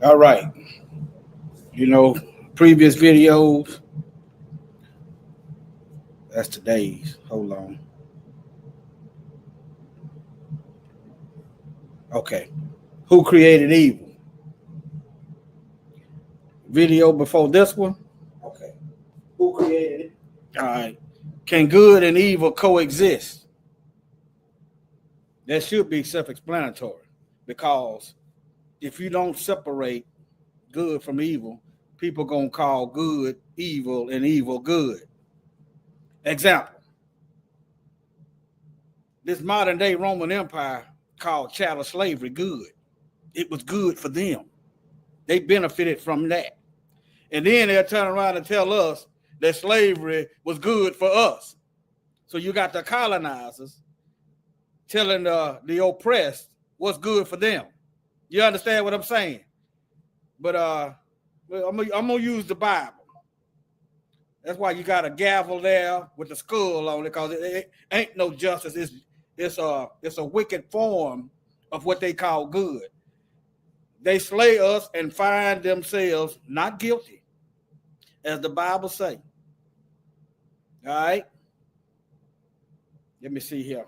All right. Previous videos. That's today's. Hold on. Okay. Who created evil? Video before this one? Okay. Who created it? All right. Can good and evil coexist? That should be self-explanatory, because if you don't separate good from evil, people gonna call good evil and evil good. Example: this modern day Roman Empire called chattel slavery good. It was good for them. They benefited from that. And then they'll turn around and tell us that slavery was good for us. So you got the colonizers telling the oppressed what's good for them. You understand what I'm saying? But I'm gonna use the Bible. That's why you got a gavel there with the skull on it, because it ain't no justice. It's a wicked form of what they call good. They slay us and find themselves not guilty, as the Bible say. All right. Let me see here.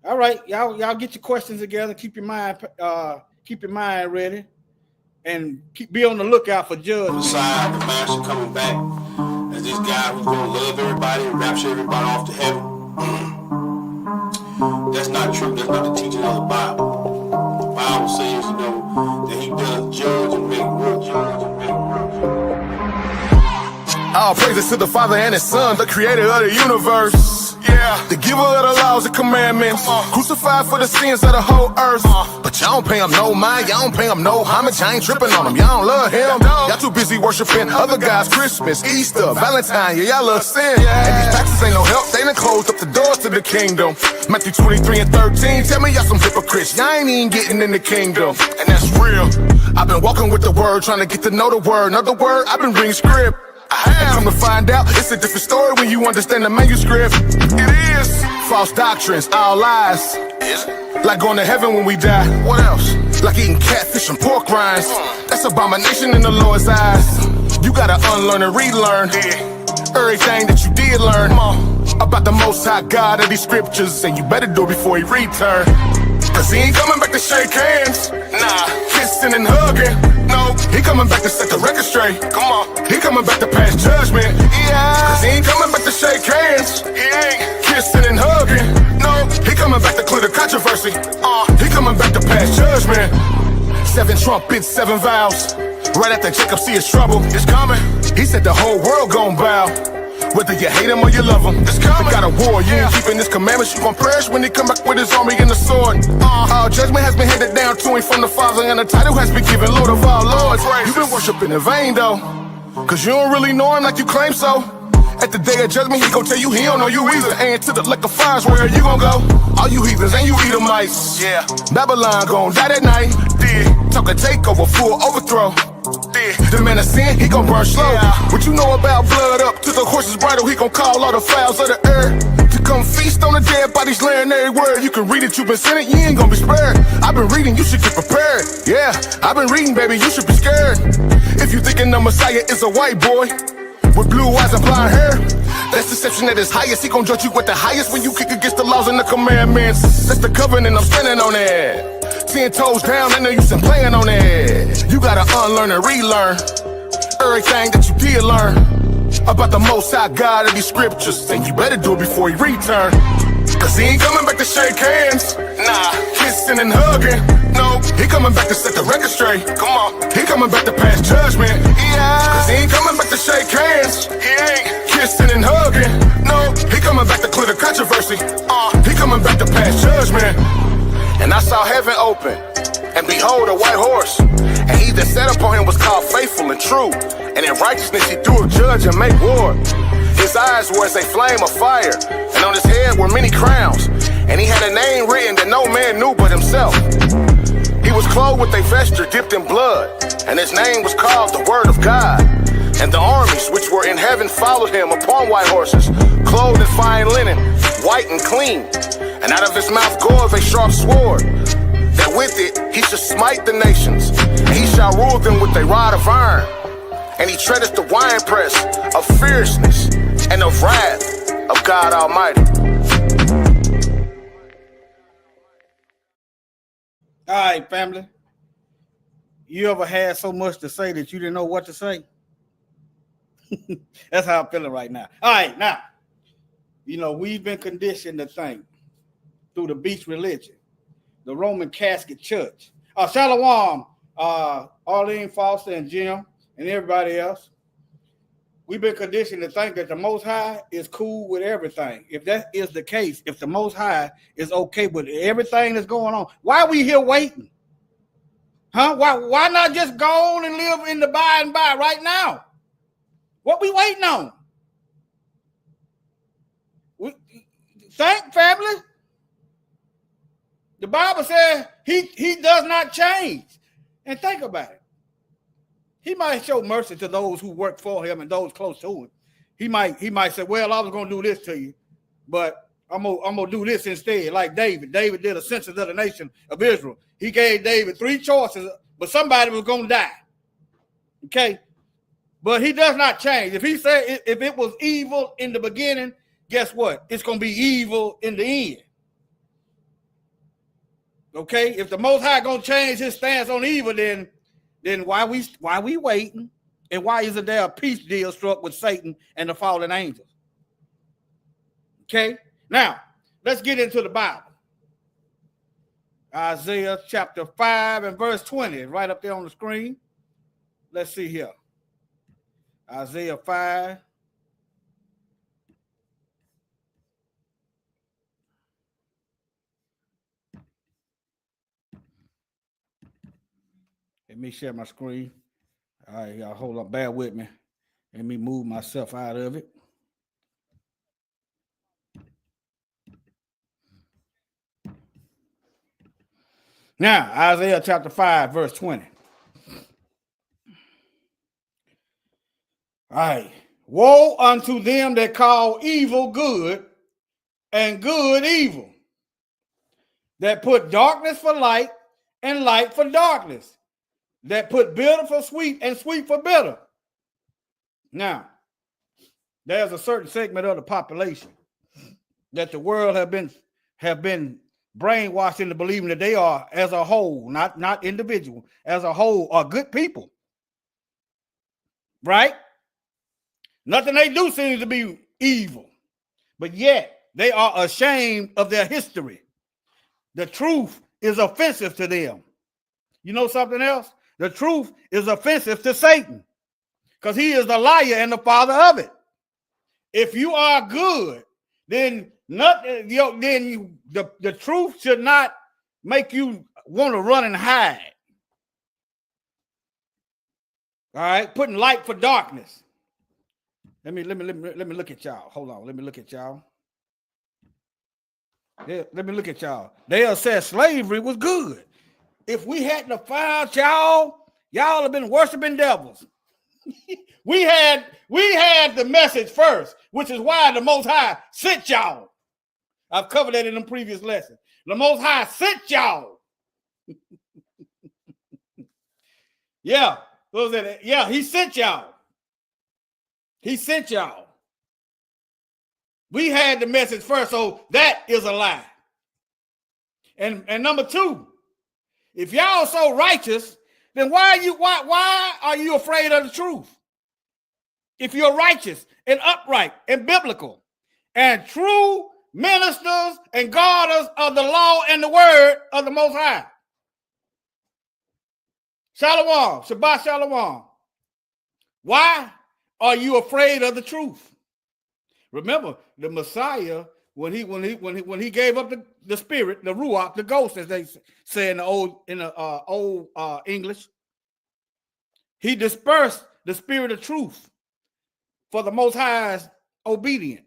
All right, y'all get your questions together. Keep your mind ready, and be on the lookout for Judge. Messiah, the Master, coming back as this guy who's going to love everybody and rapture everybody off to heaven. That's not true. That's not the teaching of the Bible. The Bible says, that He does judge and make work. All praises to the Father and His Son, the creator of the universe. Yeah, the giver of the laws and commandments, crucified for the sins of the whole earth. But y'all don't pay him no mind, y'all don't pay him no homage. I ain't tripping on him, y'all don't love him. Y'all too busy worshiping other guys, Christmas, Easter, Valentine, y'all love sin. And these taxes ain't no help, they done closed up the doors to the kingdom. Matthew 23 and 13, tell me y'all some hypocrites, y'all ain't even getting in the kingdom. And that's real. I've been walking with the word, trying to get to know the word. Another word, I've been reading script. I come to find out, it's a different story when you understand the manuscript. It is false doctrines, all lies. Like going to heaven when we die. What else? Like eating catfish and pork rinds. That's abomination in the Lord's eyes. You gotta unlearn and relearn everything that you did learn about the Most High God of these scriptures, and you better do it before He return. Cause He ain't coming back to shake hands. Nah, kissing and hugging. No, He coming back to set the record straight. Come on, He coming back to pass judgment. Yeah, cause He ain't coming back to shake hands. He ain't kissing and hugging. No, He coming back to clear the controversy. He coming back to pass judgment. 7 trumpets, 7 vows. Right after Jacob see his trouble, it's coming. He said the whole world gon' bow. Whether you hate him or you love him, it's coming. We got a war, you ain't keeping His commandments, you gon' perish when He come back with His army and the sword. All judgment has been handed down to Him from the Father, and the title has been given Lord of all lords. You've been worshiping in vain though, cause you don't really know Him like you claim so. At the day of judgment, He gon' tell you He don't know you either. And to the lake of fires, where you gon' go? All you heathens and you Edomites. Yeah, Babylon gon' die that night. Talk a takeover, full overthrow. The man of sin, he gon' burn slow. What you know about blood up to the horse's bridle? He gon' call all the fowls of the earth to come feast on the dead bodies, laying every word. You can read it, you been sinning, you ain't gon' be spared. I've been reading, you should get prepared. Yeah, I've been reading, baby, you should be scared. If you thinking the Messiah is a white boy with blue eyes and blonde hair, that's deception at its highest. He gon' judge you with the highest when you kick against the laws and the commandments. That's the covenant, I'm standing on it. 10 toes down, I know you been playing on it. You gotta unlearn and relearn everything that you did learn about the Most High God of these scriptures, and you better do it before He return. Cause He ain't coming back to shake hands. Nah, kissing and hugging. No, He coming back to set the record straight. Come on, He coming back to pass judgment. Yeah, cause He ain't coming back to shake hands. He ain't kissing and hugging. No, He coming back to clear the controversy. He coming back to pass judgment. And I saw heaven open, and behold a white horse, and He that sat upon Him was called Faithful and True, and in righteousness He doeth judge and make war. His eyes were as a flame of fire, and on His head were many crowns, and He had a name written that no man knew but Himself. He was clothed with a vesture dipped in blood, and His name was called the Word of God. And the armies which were in heaven followed Him upon white horses, clothed in fine linen, white and clean. And out of His mouth goeth a sharp sword, that with it, he shall smite the nations. And he shall rule them with a rod of iron. And he treadeth the winepress of fierceness and of wrath of God Almighty. All right, family. You ever had so much to say that you didn't know what to say? That's how I'm feeling right now. All right, now, we've been conditioned to think through the beast religion, the Roman Catholic Church. Shalom, Arlene Foster and Jim and everybody else. We've been conditioned to think that the Most High is cool with everything. If that is the case, if the Most High is okay with everything that's going on, why are we here waiting? Huh? Why not just go on and live in the by and by right now? What we waiting on? Thank family. The Bible says he does not change. And think about it. He might show mercy to those who work for him and those close to him. He might say, well, I was going to do this to you, but I'm gonna do this instead. Like David. David did a census of the nation of Israel. He gave David 3 choices, but somebody was going to die. Okay? But he does not change. If he said if it was evil in the beginning, guess what? It's going to be evil in the end. Okay? If the Most High going to change his stance on evil, then why we waiting? And why isn't there a peace deal struck with Satan and the fallen angels? Okay? Now, let's get into the Bible. Isaiah chapter 5 and verse 20, right up there on the screen. Let's see here. Isaiah 5. Let me share my screen. All right, y'all hold up, bear with me. Let me move myself out of it. Now, Isaiah chapter 5, verse 20. All right. Woe unto them that call evil good and good evil, that put darkness for light and light for darkness, that put bitter for sweet and sweet for bitter. Now, there's a certain segment of the population that the world have been brainwashed into believing that they are, as a whole, not individual, as a whole, are good people. Right? Nothing they do seems to be evil, but yet they are ashamed of their history. The truth is offensive to them. You know something else? The truth is offensive to Satan because he is the liar and the father of it. If you are good, then the truth should not make you want to run and hide. All right, putting light for darkness. Let me look at y'all. Hold on. Let me look at y'all. Yeah, let me look at y'all. They said slavery was good. If we hadn't found y'all have been worshiping devils. we had the message first, which is why the Most High sent y'all. I've covered that in the previous lesson. The Most High sent y'all. Yeah, what was that? Yeah, he sent y'all. He sent y'all. We had the message first, so that is a lie. And number 2, if y'all so righteous, then why are you afraid of the truth? If you're righteous and upright and biblical and true ministers and guarders of the law and the word of the Most High. Shalom, Shabbat Shalom. Why are you afraid of the truth? Remember, the Messiah, when he gave up the spirit, the ruach, the ghost, as they say in the old English, he dispersed the spirit of truth for the Most High's obedient.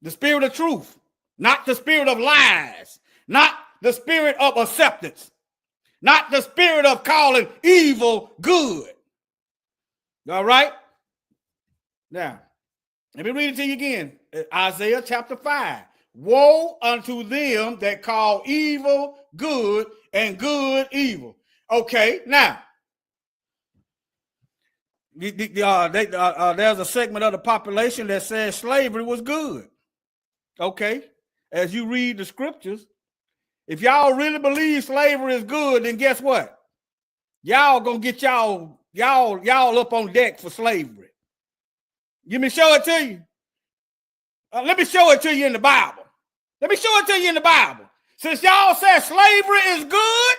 The spirit of truth, not the spirit of lies, not the spirit of acceptance, not the spirit of calling evil good. All right? Now, let me read it to you again. Isaiah chapter 5. Woe unto them that call evil good and good evil. Okay, now, there's a segment of the population that says slavery was good. Okay, as you read the scriptures, if y'all really believe slavery is good, then guess what? Y'all gonna get y'all up on deck for slavery. Let me show it to you. Let me show it to you in the Bible. Let me show it to you in the Bible. Since y'all said slavery is good,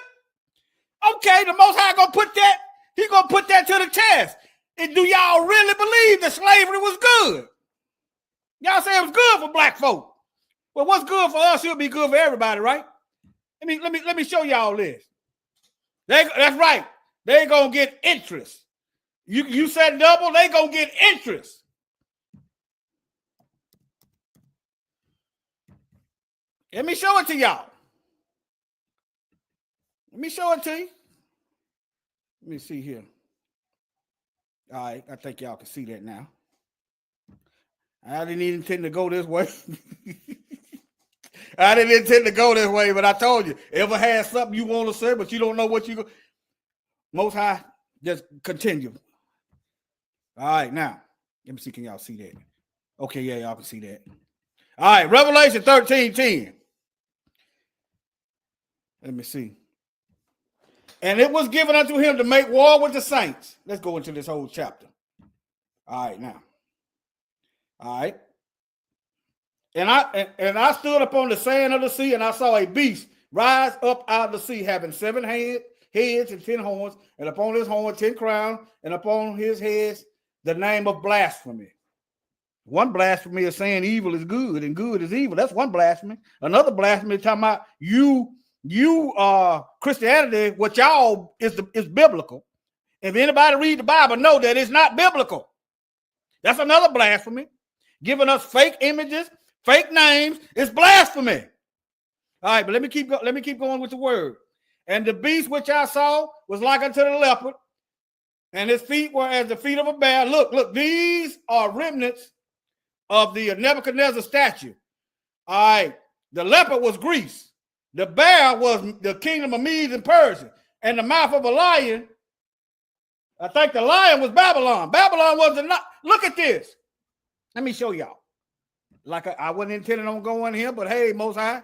okay, the Most High gonna put that, he gonna put that to the test. And do y'all really believe that slavery was good? Y'all say it was good for black folk. Well, what's good for us should be good for everybody, right? Let me show y'all this. That's right. They gonna get interest. You said double, they gonna get interest. Let me show it to y'all. Let me show it to you. Let me see here. All right, I think y'all can see that now. I didn't even intend to go this way. I didn't intend to go this way, but I told you, ever had something you want to say, but you don't know what you go. Most High, just continue. All right, now, let me see, can y'all see that? Okay, yeah, y'all can see that. All right, Revelation 13:10. Let me see. And it was given unto him to make war with the saints. Let's go into this whole chapter. All right, now. All right. And I stood upon the sand of the sea, and I saw a beast rise up out of the sea, having 7 heads and 10 horns, and upon his horn 10 crowns, and upon his heads the name of blasphemy. One blasphemy is saying evil is good and good is evil. That's one blasphemy. Another blasphemy is talking about you Christianity, what y'all is biblical. If anybody read the Bible, know that it's not biblical. That's another blasphemy. Giving us fake images, fake names, it's blasphemy. All right, but let me keep going with the word. And the beast which I saw was like unto the leopard, and his feet were as the feet of a bear. Look, these are remnants of the Nebuchadnezzar statue. All right, the leopard was Greece. The bear was the kingdom of Medes and Persia. And the mouth of a lion, I think the lion was Babylon. Babylon was the not. Look at this. Let me show y'all. Like I wasn't intending on going here, but hey, Most High.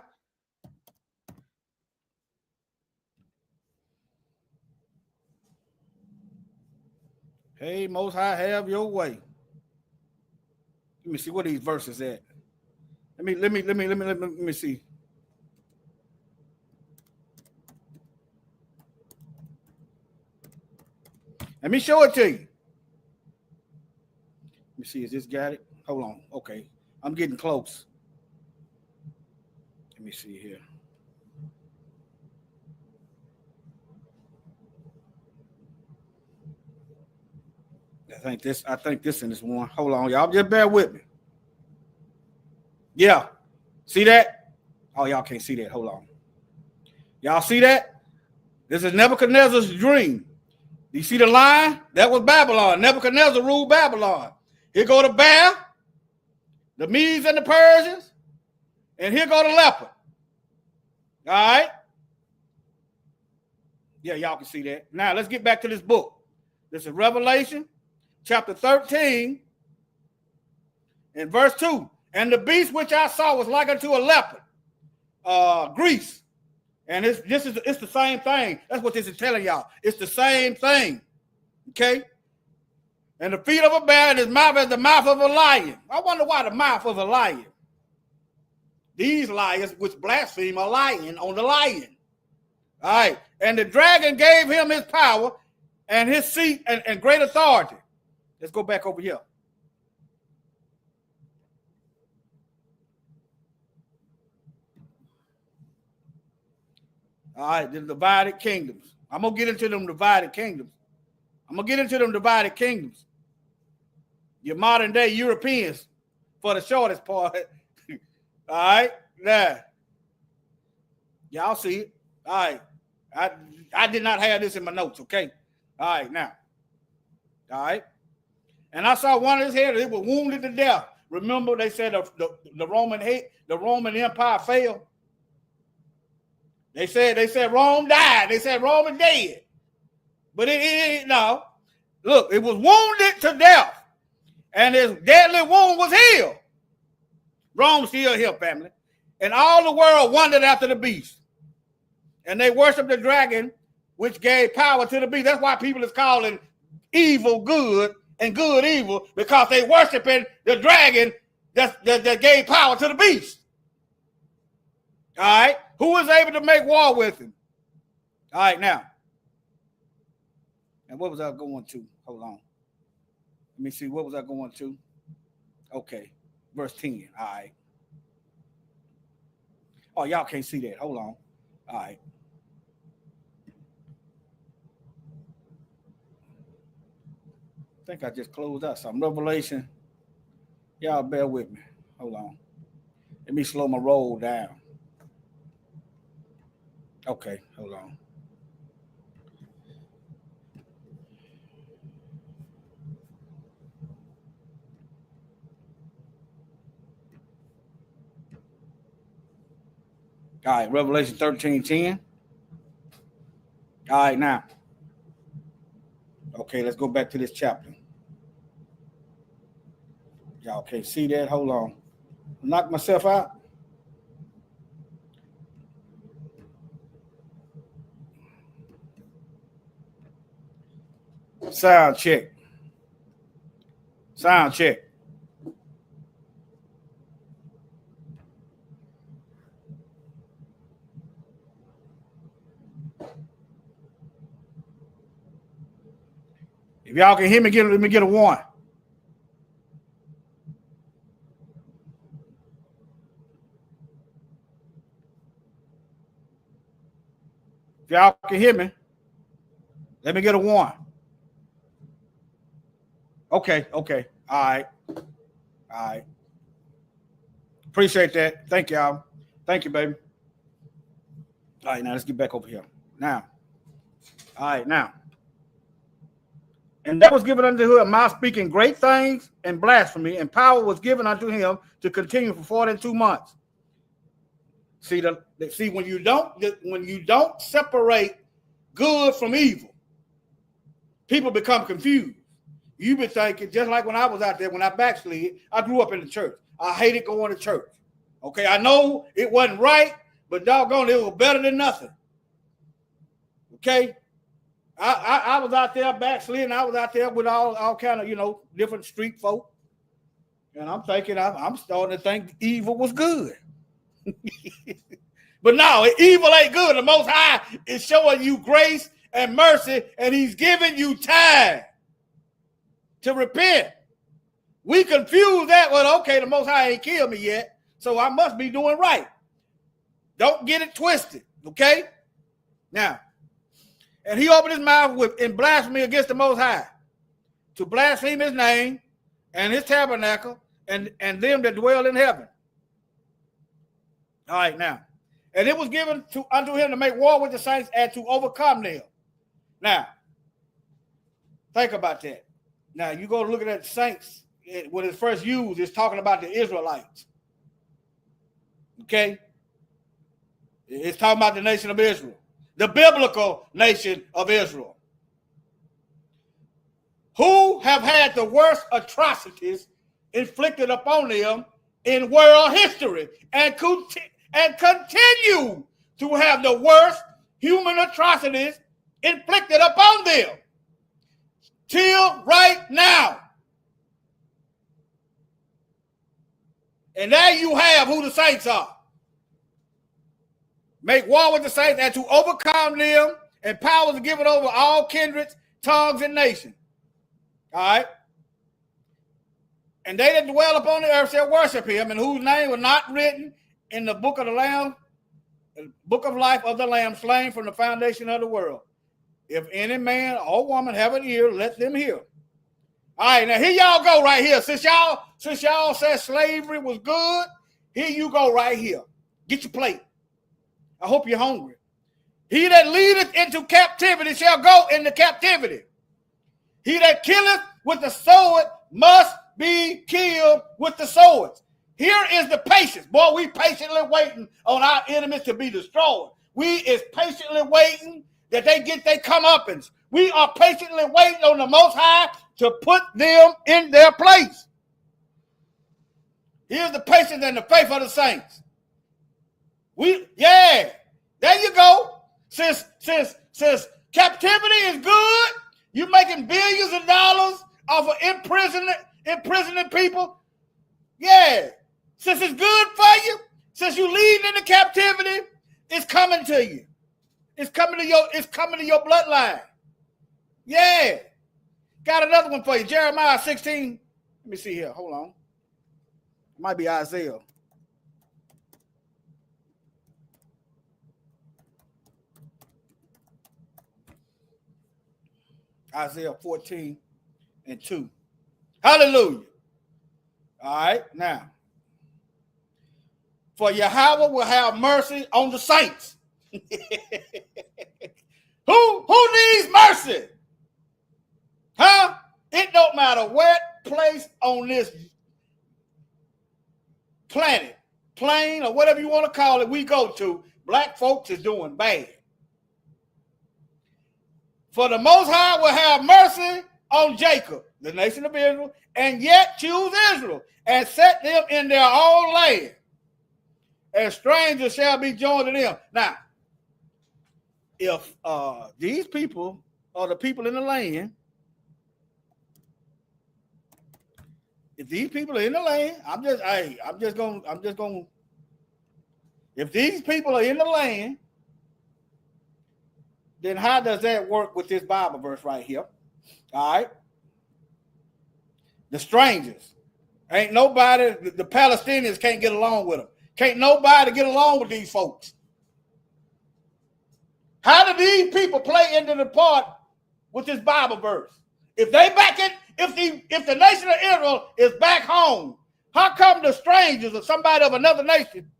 Hey, Most High, have your way. Let me see what these verses at. Let me see. Let me show it to you. Let me see, is this got it? Hold on. Okay. I'm getting close. Let me see here. I think this in this one. Hold on, y'all. Just bear with me. Yeah. See that? Oh, y'all can't see that. Hold on. Y'all see that? This is Nebuchadnezzar's dream. You see the line? That was Babylon. Nebuchadnezzar ruled Babylon. Here go the bear, the Medes and the Persians, and here go the leopard. All right? Yeah, y'all can see that. Now, let's get back to this book. This is Revelation, chapter 13, and verse 2. And the beast which I saw was like unto a leopard, Greece. And it's the same thing. That's what this is telling y'all. It's the same thing. Okay? And the feet of a bear and his mouth as the mouth of a lion. I wonder why the mouth of a lion. These lions which blaspheme are lying on the lion. All right. And the dragon gave him his power and his seat and great authority. Let's go back over here. All right, the divided kingdoms. I'm going to get into them divided kingdoms. Your modern day Europeans for the shortest part. All right, now. Y'all see it. All right. I did not have this in my notes, okay? All right, now. All right. And I saw one of his heads, it was wounded to death Remember, they said the Roman Empire failed. They said Rome died. They said Rome is dead. But no. Look, it was wounded to death, and his deadly wound was healed. Rome still here, family. And all the world wondered after the beast. And they worshiped the dragon, which gave power to the beast. That's why people is calling evil good and good evil, because they worshiping the dragon that gave power to the beast. All right? Who was able to make war with him? All right, now. And what was I going to? Hold on. Let me see. What was I going to? Okay. Verse 10. All right. Oh, y'all can't see that. Hold on. All right. I think I just closed out some Revelation. Y'all bear with me. Hold on. Let me slow my roll down. Okay, hold on. All right, Revelation 13:10. All right, now. Okay, let's go back to this chapter. Y'all can't see that. Hold on. Knock myself out. Sound check. Sound check. If y'all can hear me, let me get a 1. If y'all can hear me, let me get a 1. Okay. All right. Appreciate that. Thank y'all. Thank you, baby. All right, now let's get back over here. Now. All right, now. And that was given unto him, mouth speaking great things and blasphemy, and power was given unto him to continue for 42 months. See, when you don't separate good from evil, people become confused. You've been thinking, just like when I was out there, when I backslid, I grew up in the church. I hated going to church. Okay, I know it wasn't right, but doggone, it was better than nothing. Okay. I was out there backsliding. I was out there with all kind of, different street folk. And I'm thinking, I'm starting to think evil was good. But no, evil ain't good. The Most High is showing you grace and mercy, and he's giving you time to repent. We confuse that with, okay, the Most High ain't killed me yet, so I must be doing right. Don't get it twisted, okay? Now, and he opened his mouth in blasphemy against the Most High, to blaspheme his name and his tabernacle and them that dwell in heaven. All right, now. And it was given unto him to make war with the saints and to overcome them. Now, think about that. Now, you go look at that saints, when it's first used, it's talking about the Israelites. Okay? It's talking about the nation of Israel. The biblical nation of Israel, who have had the worst atrocities inflicted upon them in world history and continue to have the worst human atrocities inflicted upon them till right now. And there you have who the saints are. Make war with the saints and to overcome them, and power is given over all kindreds, tongues, and nations. All right? And they that dwell upon the earth shall worship him, and whose name was not written in the book of the Lamb, the book of life of the Lamb, slain from the foundation of the world. If any man or woman have an ear, let them hear. All right, now here y'all go right here. Since y'all said slavery was good, here you go right here. Get your plate. I hope you're hungry. He that leadeth into captivity shall go into captivity. He that killeth with the sword must be killed with the swords. Here is the patience. Boy, we patiently waiting on our enemies to be destroyed. We is patiently waiting that they get their comeuppance. We are patiently waiting on the Most High to put them in their place. Here's the patience and the faith of the saints. There you go. Since captivity is good, you're making billions of dollars off of imprisoning people. Yeah. Since it's good for you, since you leading into captivity, it's coming to you. It's coming to your bloodline. Yeah. Got another one for you. Jeremiah 16. Let me see here. Hold on. It might be Isaiah. Isaiah 14:2. Hallelujah. All right, now. For Yahweh will have mercy on the saints. Who needs mercy? Huh? It don't matter what place on this planet, plane, or whatever you want to call it, we go to, black folks is doing bad. For the Most High will have mercy on Jacob, the nation of Israel, and yet choose Israel and set them in their own land. And strangers shall be joined to them. Now, if these people are the people in the land, if these people are in the land, if these people are in the land, then how does that work with this Bible verse right here? All right. The strangers. Ain't nobody, the Palestinians can't get along with them. Can't nobody get along with these folks. How do these people play into the part with this Bible verse? If they back in, if the nation of Israel is back home, how come the strangers or somebody of another nation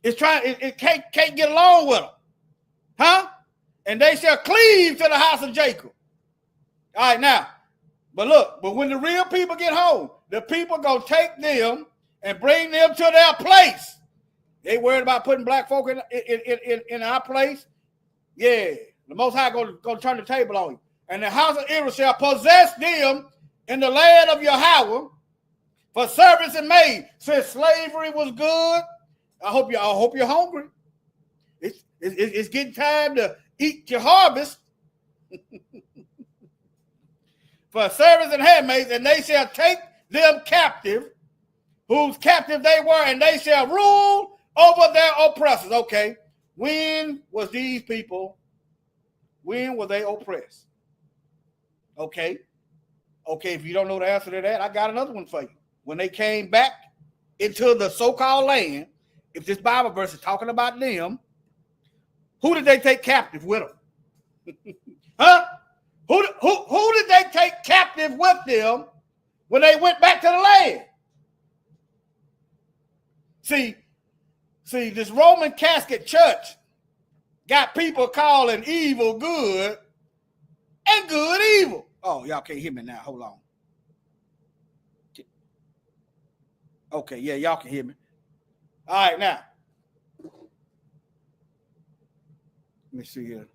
is it can't get along with them? Huh? And they shall cleave to the house of Jacob. All right, now, but when the real people get home, the people gonna take them and bring them to their place. They worried about putting black folk in our place. Yeah, the Most High gonna turn the table on you. And the house of Israel shall possess them in the land of Yahweh for service and maid. Since slavery was good, I hope you're hungry. It's getting time to eat your harvest. For service and handmaids, and they shall take them captive, whose captive they were, and they shall rule over their oppressors. Okay, when was these people, when were they oppressed? Okay, if you don't know the answer to that, I got another one for you. When they came back into the so-called land, if this Bible verse is talking about them, who did they take captive with them? Huh? Who did they take captive with them when they went back to the land? See, this Roman Catholic church got people calling evil good and good evil. Oh, y'all can't hear me now. Hold on. Okay, yeah, y'all can hear me. All right, now. Let me see here.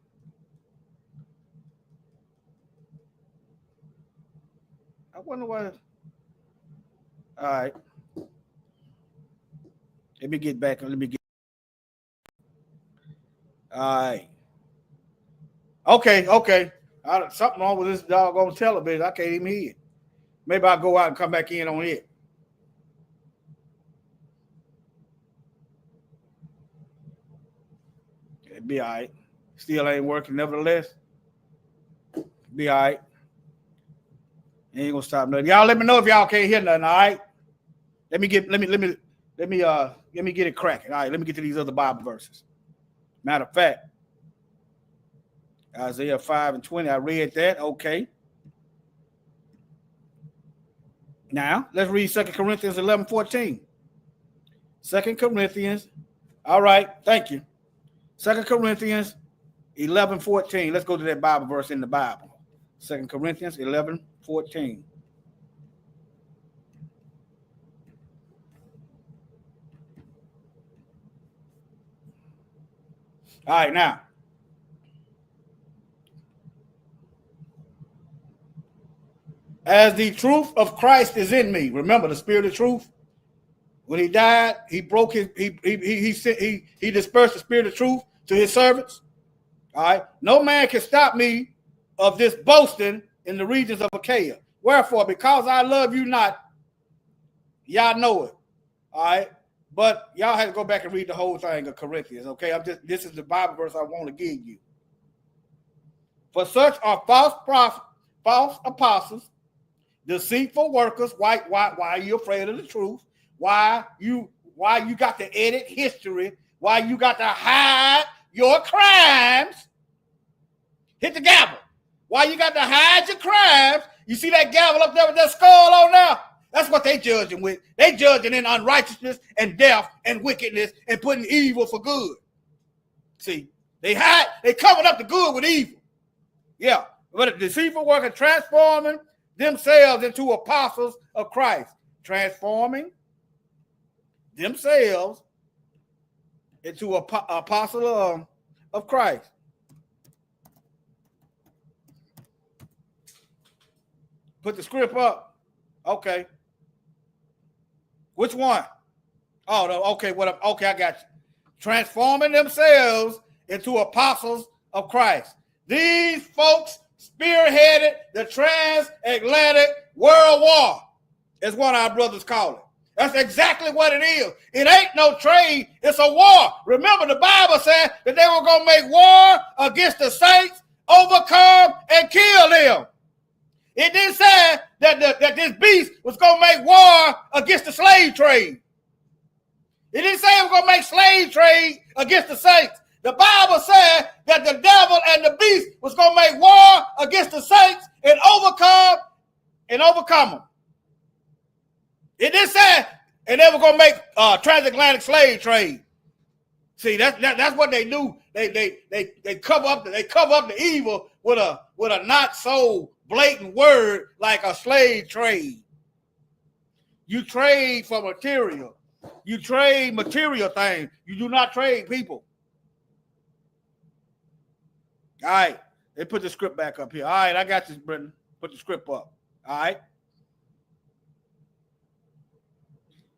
I wonder what. All right. Let me get back. All right. Okay. Something wrong with this doggone television. I can't even hear it. Maybe I'll go out and come back in on it. It'll be all right. Still ain't working, nevertheless. Be all right. Ain't gonna stop nothing. Y'all let me know if y'all can't hear nothing, all right? Let me get it cracking. All right, let me get to these other Bible verses. Matter of fact, Isaiah 5:20, I read that. Okay. Now, let's read 2 Corinthians 11:14. 2 Corinthians. All right, thank you. 2 Corinthians 11:14. Let's go to that Bible verse in the Bible. 2 Corinthians 11:14. All right, now. As the truth of Christ is in me. Remember the spirit of truth? When he died, he broke his, he dispersed the spirit of truth to his servants. All right. No man can stop me of this boasting in the regions of Achaia. Wherefore, because I love you not, y'all know it. All right. But y'all have to go back and read the whole thing of Corinthians. Okay. This is the Bible verse I want to give you. For such are false prophets, false apostles, deceitful workers. Why are you afraid of the truth? Why you got to edit history? Why you got to hide your crimes? Hit the gavel. Why you got to hide your crimes? You see that gavel up there with that skull on there? That's what they judging with. They judging in unrighteousness and death and wickedness and putting evil for good. See, they covered up the good with evil. Yeah, but a deceitful worker transforming themselves into apostles of Christ. Transforming themselves into apostle of Christ. Put the script up. Okay. Which one? Oh, no, okay. Okay, I got you. Transforming themselves into apostles of Christ. These folks spearheaded the transatlantic world war, is what our brothers call it. That's exactly what it is. It ain't no trade, it's a war. Remember, the Bible said that they were going to make war against the saints, overcome, and kill them. It didn't say that this beast was going to make war against the slave trade. It didn't say it was going to make slave trade against the saints. The Bible said that the devil and the beast was going to make war against the saints and overcome them. It didn't say, and they were going to make transatlantic slave trade. See, that's what they do. They cover up the evil with a not so blatant word like a slave trade. You trade for material. You trade material things. You do not trade people. All right. They put the script back up here. All right, I got this, Brendan. Put the script up. All right.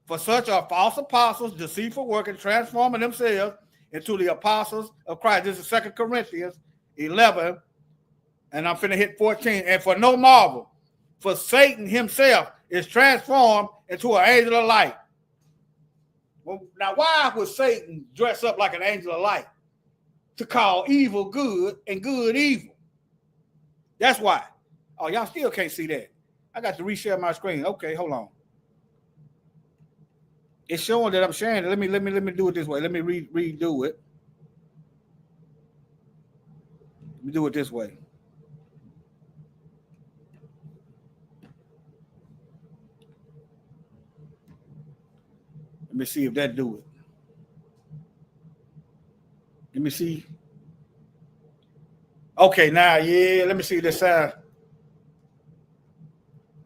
For such are false apostles, deceitful workers, transforming themselves into the apostles of Christ. This is 2 Corinthians 11, and I'm finna hit 14. And for no marvel, for Satan himself is transformed into an angel of light. Well, now, why would Satan dress up like an angel of light? To call evil good and good evil. That's why. Oh, y'all still can't see that. I got to reshare my screen. Okay, hold on. It's showing that I'm sharing it. Let me do it this way. Let me redo it. Let me do it this way. Let me see if that do it. Let me see. Okay, now, yeah, let me see this side.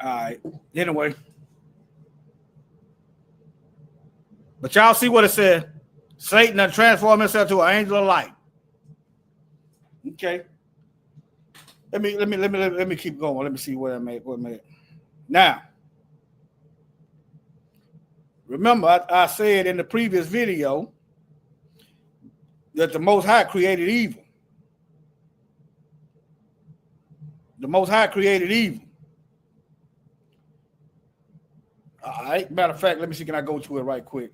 All right. Anyway. But y'all see what it said. Satan done transformed himself to an angel of light. Okay. Let me keep going. Let me see what I made. Now, remember I said in the previous video that the Most High created evil. The Most High created evil. All right. Matter of fact, let me see. Can I go to it right quick?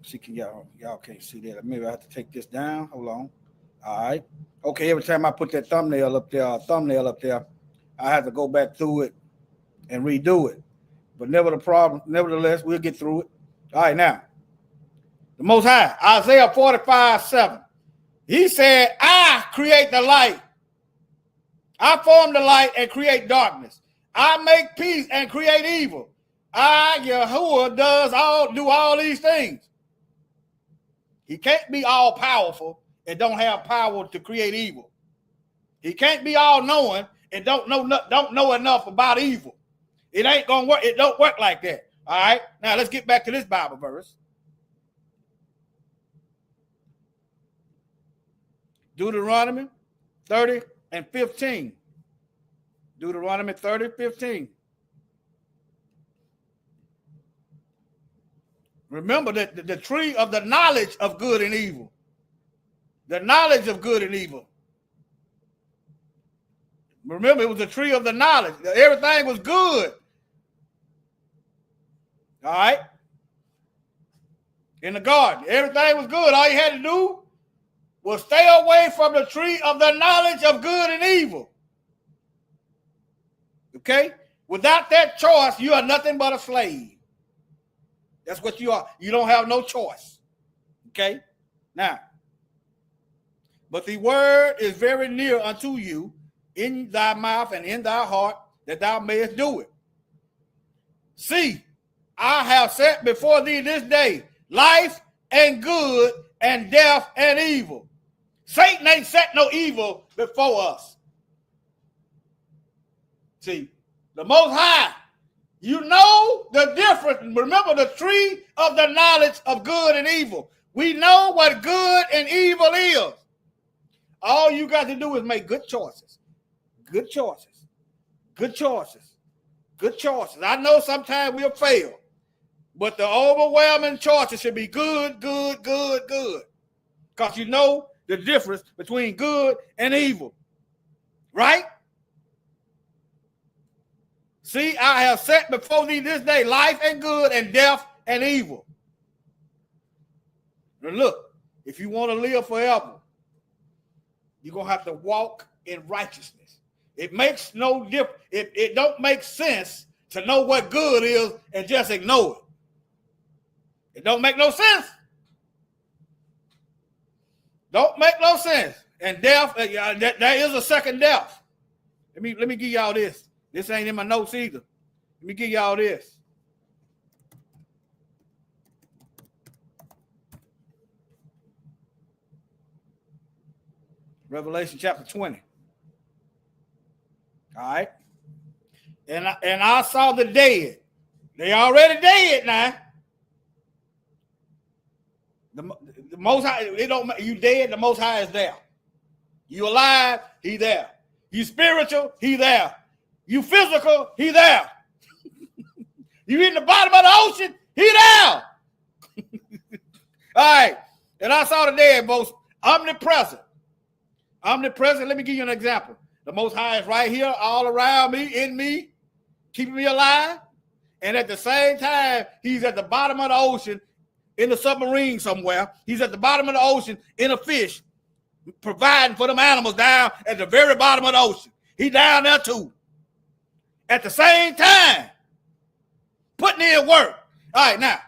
See, can y'all can't see that. Maybe I have to take this down. Hold on. All right. Okay, every time I put that thumbnail up there, I have to go back through it and redo it. But nevertheless, we'll get through it. All right, now. The Most High, Isaiah 45:7. He said, I create the light. I form the light and create darkness. I make peace and create evil. I, Yahuwah, do all these things. He can't be all powerful and don't have power to create evil. He can't be all knowing and don't know enough about evil. It ain't gonna work. It don't work like that. All right. Now let's get back to this Bible verse. Deuteronomy 30 and 15. Deuteronomy 30, 15. Remember that the tree of the knowledge of good and evil. The knowledge of good and evil. Remember, it was the tree of the knowledge. Everything was good. All right? In the garden, everything was good. All you had to do was stay away from the tree of the knowledge of good and evil. Okay? Without that choice, you are nothing but a slave. That's what you are. You don't have no choice. Okay? Now, but the word is very near unto you, in thy mouth and in thy heart, that thou mayest do it. See, I have set before thee this day life and good and death and evil. Satan ain't set no evil before us. See, the Most High, you know the difference. Remember the tree of the knowledge of good and evil. We know what good and evil is. All you got to do is make good choices. Good choices. Good choices. Good choices. I know sometimes we'll fail, but the overwhelming choices should be good, good, good, good. Because you know the difference between good and evil. Right? See, I have set before thee this day life and good and death and evil. Now look, if you want to live forever, you're going to have to walk in righteousness. It makes no difference. It don't make sense to know what good is and just ignore it. It don't make no sense. Don't make no sense. And death, there is a second death. Let me give y'all this. This ain't in my notes either. Let me give y'all this. Revelation chapter 20. All right. And I saw the dead. They already dead now. The Most High, it don't matter. You dead, the Most High is there. You alive, he there. You spiritual, he there. You physical, he there. You in the bottom of the ocean, he there. All right. And I saw the dead, both omnipresent. Omnipresent, let me give you an example. The Most High is right here, all around me, in me, keeping me alive. And at the same time, he's at the bottom of the ocean, in the submarine somewhere. He's at the bottom of the ocean, in a fish, providing for them animals down at the very bottom of the ocean. He's down there too. At the same time, putting in work. All right, now,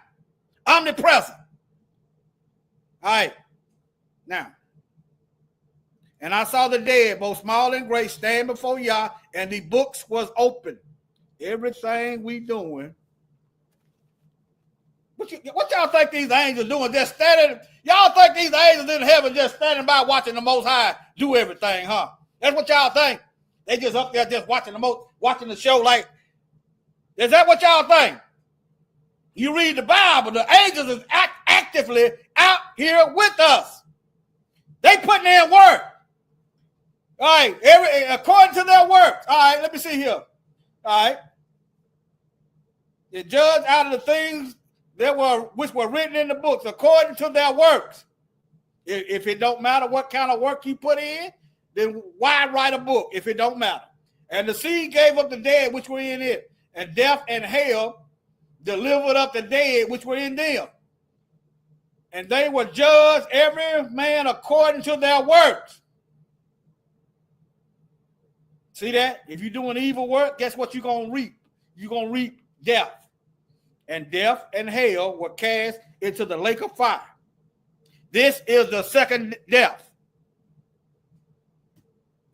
omnipresent. All right, now. And I saw the dead, both small and great, stand before Yah, and the books was open. Everything we doing. What y'all think these angels doing? Just standing? Y'all think these angels in heaven just standing by watching the Most High do everything, huh? That's what y'all think? They just up there just watching the show like, is that what y'all think? You read the Bible, the angels is actively out here with us. They putting in work. All right, according to their works. All right, let me see here. All right. They judge out of the things which were written in the books according to their works. If it don't matter what kind of work you put in, then why write a book if it don't matter? And the sea gave up the dead which were in it, and death and hell delivered up the dead which were in them. And they were judged every man according to their works. See that? If you're doing evil work, guess what you're going to reap? You're going to reap death. And death and hell were cast into the lake of fire. This is the second death.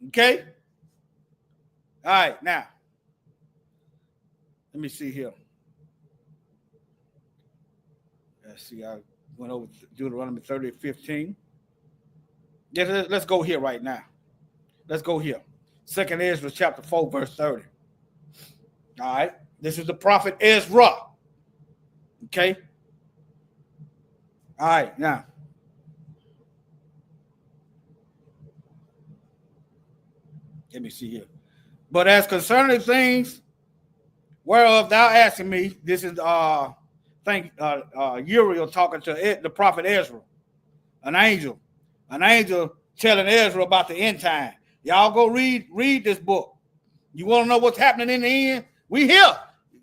Okay? All right, now. Let me see here. Let's see, I went over to Deuteronomy 30:15. Let's go here right now. Let's go here. 2nd Ezra chapter 4, verse 30. All right. This is the prophet Ezra. Okay. All right. Now. Let me see here. But as concerning things whereof thou asking me, this is Uriel talking to the prophet Ezra, an angel telling Ezra about the end time. Y'all go read this book. You want to know what's happening in the end? We here.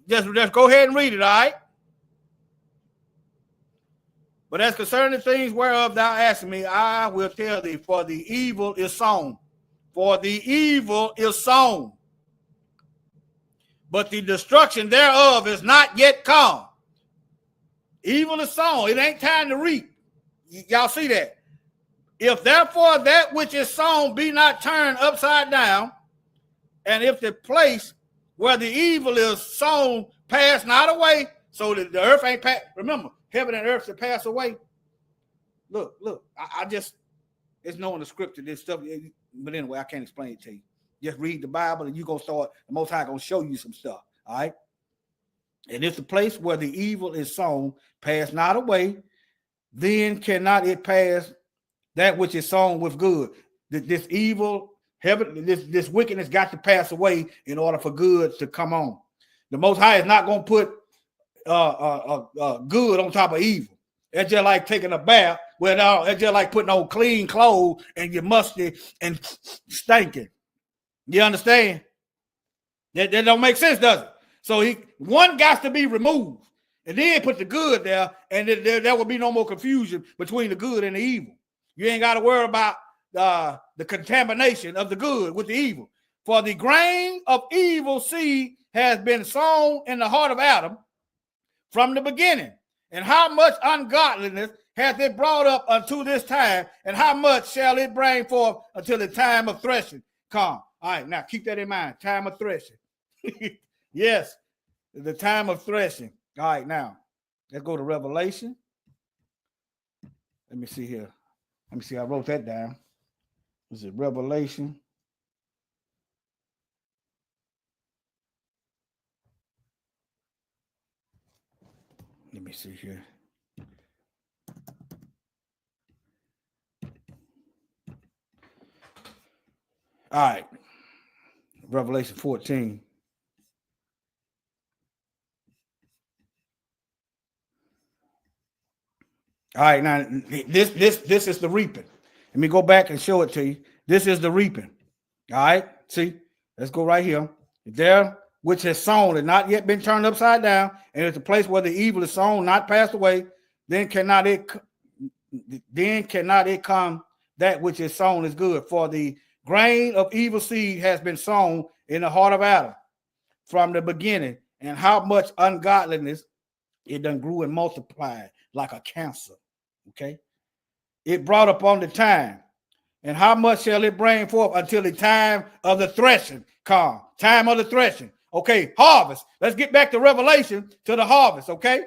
Just go ahead and read it, all right? But as concerning things whereof thou asking me, I will tell thee, for the evil is sown. For the evil is sown, but the destruction thereof is not yet come. Evil is sown. It ain't time to reap. Y'all see that? If therefore that which is sown be not turned upside down, and if the place where the evil is sown pass not away, so that the earth ain't pass. Remember, heaven and earth to pass away. Look, I just, it's knowing the scripture, this stuff. But anyway, I can't explain it to you. Just read the Bible and you're going to start, the Most High going to show you some stuff, all right? And if the place where the evil is sown pass not away, then cannot it pass that which is sown with good. This evil, heaven, this wickedness got to pass away in order for good to come on. The Most High is not going to put good on top of evil. It's just like taking a bath. Well, it's just like putting on clean clothes and you're musty and stinking. You understand? That don't make sense, does it? So one got to be removed, and then put the good there, and there will be no more confusion between the good and the evil. You ain't got to worry about the contamination of the good with the evil. For the grain of evil seed has been sown in the heart of Adam from the beginning. And how much ungodliness hath it brought up unto this time, and how much shall it bring forth until the time of threshing come? All right, now keep that in mind. Time of threshing. Yes, the time of threshing. All right, now let's go to Revelation. Let me see here. Let me see. I wrote that down. Is it Revelation? Let me see here. All right. Revelation 14. All right, now this is the reaping. Let me go back and show it to you. This is the reaping. All right, see, let's go right here. There, which has sown and not yet been turned upside down, and it's the place where the evil is sown, not passed away. Then cannot it come that which is sown is good. For the grain of evil seed has been sown in the heart of Adam from the beginning, and how much ungodliness it done grew and multiplied like a cancer. Okay, it brought upon the time, and how much shall it bring forth until the time of the threshing come? Time of the threshing. Okay, harvest. Let's get back to Revelation, to the harvest. Okay,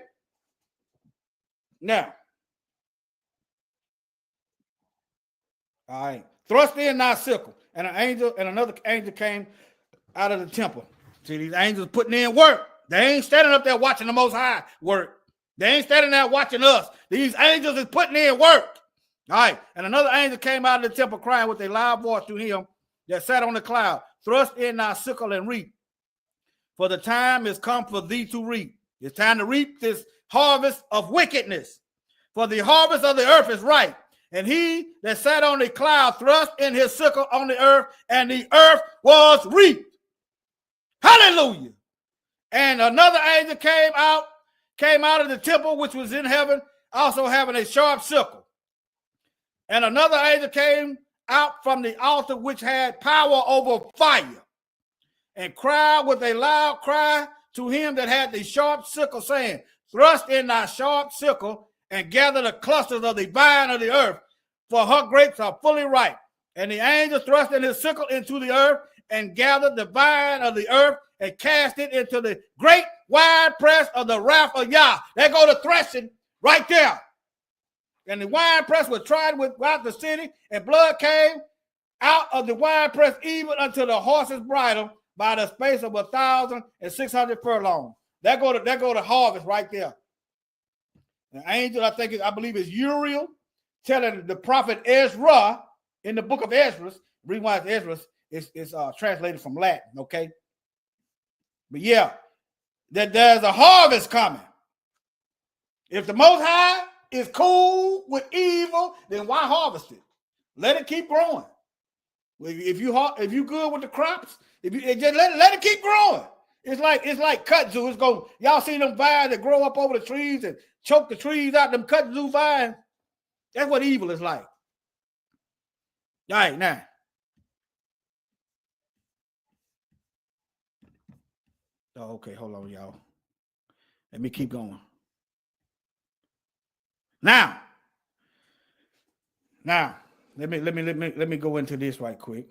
now, all right, thrust in thy sickle, and another angel came out of the temple. See, these angels putting in work. They ain't standing up there watching the Most High work. They ain't standing there watching us. These angels is putting in work. All right. And another angel came out of the temple crying with a loud voice to him that sat on the cloud, thrust in thy sickle and reap. For the time is come for thee to reap. It's time to reap this harvest of wickedness. For the harvest of the earth is ripe. And he that sat on the cloud thrust in his sickle on the earth, and the earth was reaped. Hallelujah. And another angel came out of the temple which was in heaven, also having a sharp sickle. And another angel came out from the altar which had power over fire, and cried with a loud cry to him that had the sharp sickle, saying, thrust in thy sharp sickle and gather the clusters of the vine of the earth, for her grapes are fully ripe. And the angel thrust in his sickle into the earth and gathered the vine of the earth and cast it into the great wide press of the wrath of Yah. There go the threshing right there. And the wine press was tried without the city, and blood came out of the winepress, even unto the horse's bridle, by the space of 1,600 furlongs. That go to harvest right there. The angel, I believe it's Uriel, telling the prophet Ezra in the book of Ezra. The reason why it's Ezra is translated from Latin, okay? But yeah, that there's a harvest coming. If the Most High is cool with evil, then why harvest it? Let it keep growing. If you good with the crops, if you just let it keep growing. It's like kudzu. It's going. Y'all see them vines that grow up over the trees and choke the trees out. Them kudzu vines. That's what evil is like. All right, now. Oh, okay, hold on, y'all. Let me keep going. Now, let me go into this right quick.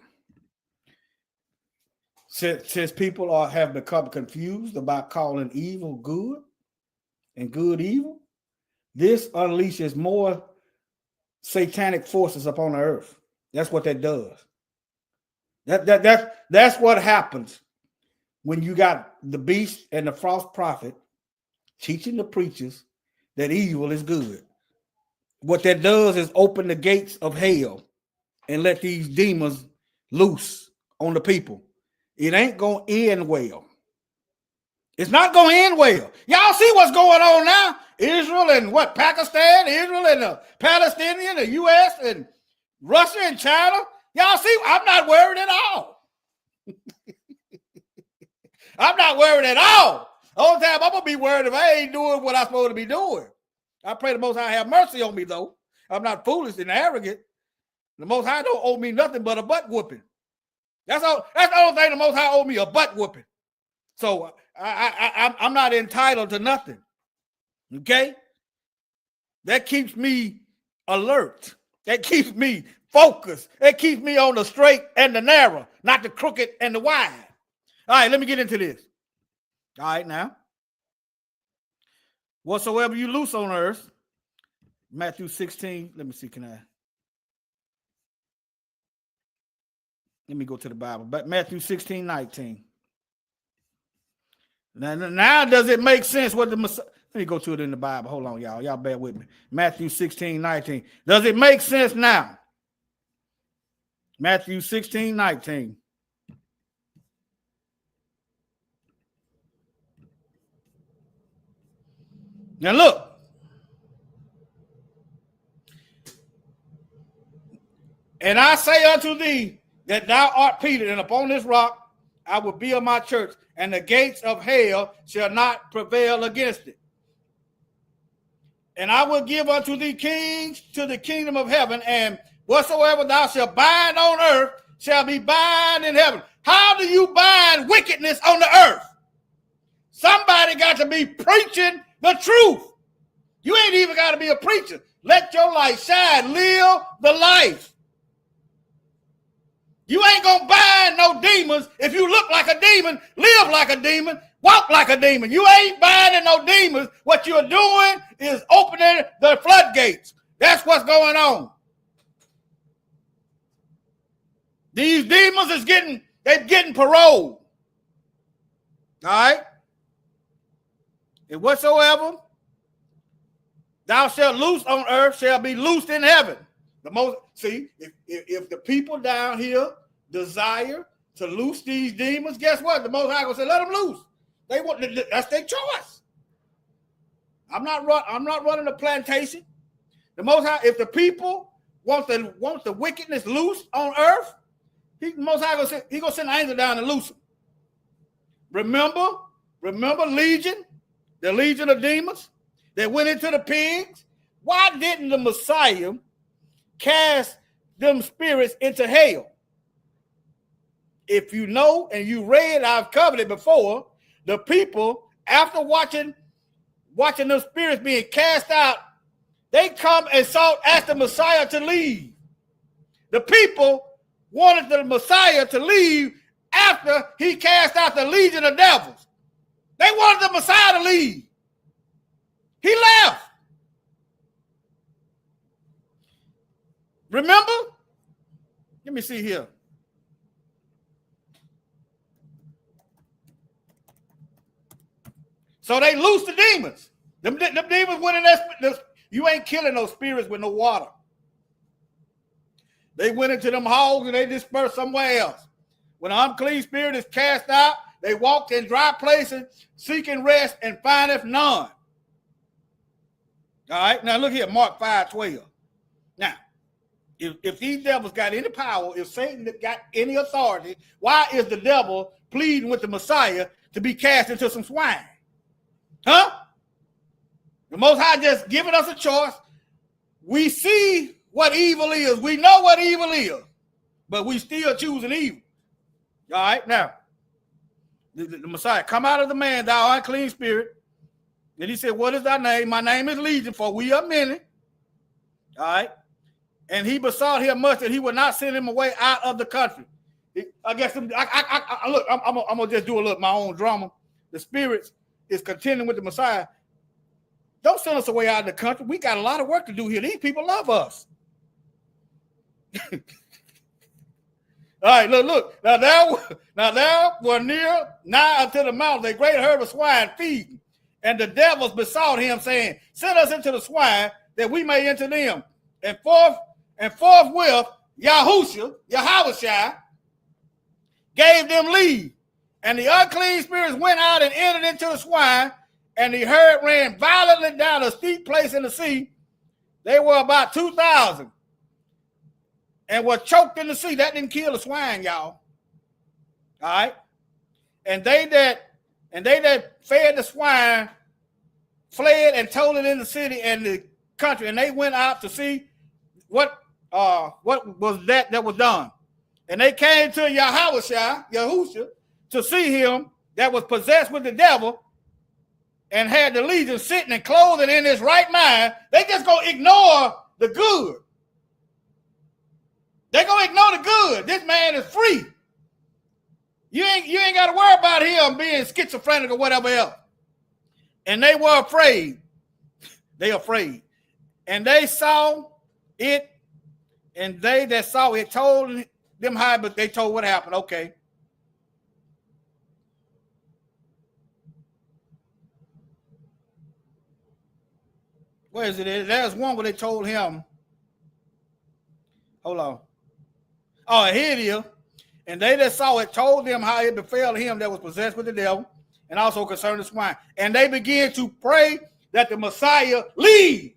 Since people have become confused about calling evil good and good evil, this unleashes more satanic forces upon the earth. That's what that does. That's what happens when you got the beast and the false prophet teaching the preachers that evil is good. What that does is open the gates of hell and let these demons loose on the people. It ain't going to end well. It's not going to end well. Y'all see what's going on now? Israel and Pakistan, Israel and the Palestinian, the U.S. and Russia and China. Y'all see, I'm not worried at all. I'm not worried at all. The only time I'm going to be worried if I ain't doing what I'm supposed to be doing. I pray the Most High have mercy on me, though. I'm not foolish and arrogant. The Most High don't owe me nothing but a butt whooping. That's the only thing the Most High owe me, a butt whooping. So I'm not entitled to nothing. Okay? That keeps me alert. That keeps me focused. That keeps me on the straight and the narrow, not the crooked and the wide. All right, let me get into this. All right, now. Whatsoever you loose on earth, Matthew 16, let me see, let me go to the Bible, but Matthew 16, 19. Now does it make sense what the Messiah, let me go to it in the Bible. Hold on, y'all. Y'all bear with me. Matthew 16, 19. Does it make sense now? Matthew 16, 19. Now look. And I say unto thee that thou art Peter, and upon this rock I will build my church, and the gates of hell shall not prevail against it. And I will give unto thee kings to the kingdom of heaven, and whatsoever thou shalt bind on earth shall be bound in heaven. How do you bind wickedness on the earth? Somebody got to be preaching the truth. You ain't even got to be a preacher. Let your light shine. Live the life. You ain't going to bind no demons. If you look like a demon, live like a demon, walk like a demon. You ain't binding no demons. What you're doing is opening the floodgates. That's what's going on. These demons they're getting parole. All right? And whatsoever thou shalt loose on earth shall be loosed in heaven. If the people down here desire to loose these demons, guess what? The Most High gonna say, let them loose. That's their choice. I'm not running a plantation. The Most High, if the people want the wickedness loose on earth, the Most High gonna send an angel down and loose them. Remember Legion, the legion of demons that went into the pigs? Why didn't the Messiah cast them spirits into hell? If you know and you read, I've covered it before, the people, after watching those spirits being cast out, they come and ask the Messiah to leave. The people wanted the Messiah to leave after he cast out the legion of devils. They wanted the Messiah to leave. He left. Remember? Let me see here. So they loose the demons. Them demons went in there. You ain't killing those spirits with no water. They went into them holes and they dispersed somewhere else. When an unclean spirit is cast out, they walked in dry places, seeking rest and findeth none. All right, now look here, Mark 5:12. Now, if these devils got any power, if Satan got any authority, why is the devil pleading with the Messiah to be cast into some swine? Huh? The Most High just giving us a choice. We see what evil is. We know what evil is, but we still choosing evil. All right, now, the Messiah, come out of the man, thou unclean spirit. Then he said, what is thy name? My name is Legion, for we are many. All right. And he besought him much that he would not send him away out of the country. I guess, look, I'm going to just do a little my own drama. The spirits is contending with the Messiah. Don't send us away out of the country. We got a lot of work to do here. These people love us. All right, look. Now there were nigh unto the mountain a great herd of swine feeding. And the devils besought him, saying, send us into the swine, that we may enter them. And forthwith, Yahushua gave them leave. And the unclean spirits went out and entered into the swine, and the herd ran violently down a steep place in the sea. They were about 2,000 and were choked in the sea. That didn't kill the swine, y'all. All right. And they that fed the swine fled and told it in the city and the country, and they went out to see what was that was done. And they came to Yahushua to see him that was possessed with the devil and had the legion sitting and clothed in his right mind. They just gonna ignore the good. They gonna ignore the good. This man is free. You ain't got to worry about him being schizophrenic or whatever else. And they were afraid. They afraid. And they saw it, and they that saw it told them how, but they told what happened. Okay. Where is it? There's one where they told him. Hold on. Oh, here it is. And they that saw it told them how it befell him that was possessed with the devil, and also concerning the swine. And they began to pray that the Messiah leave.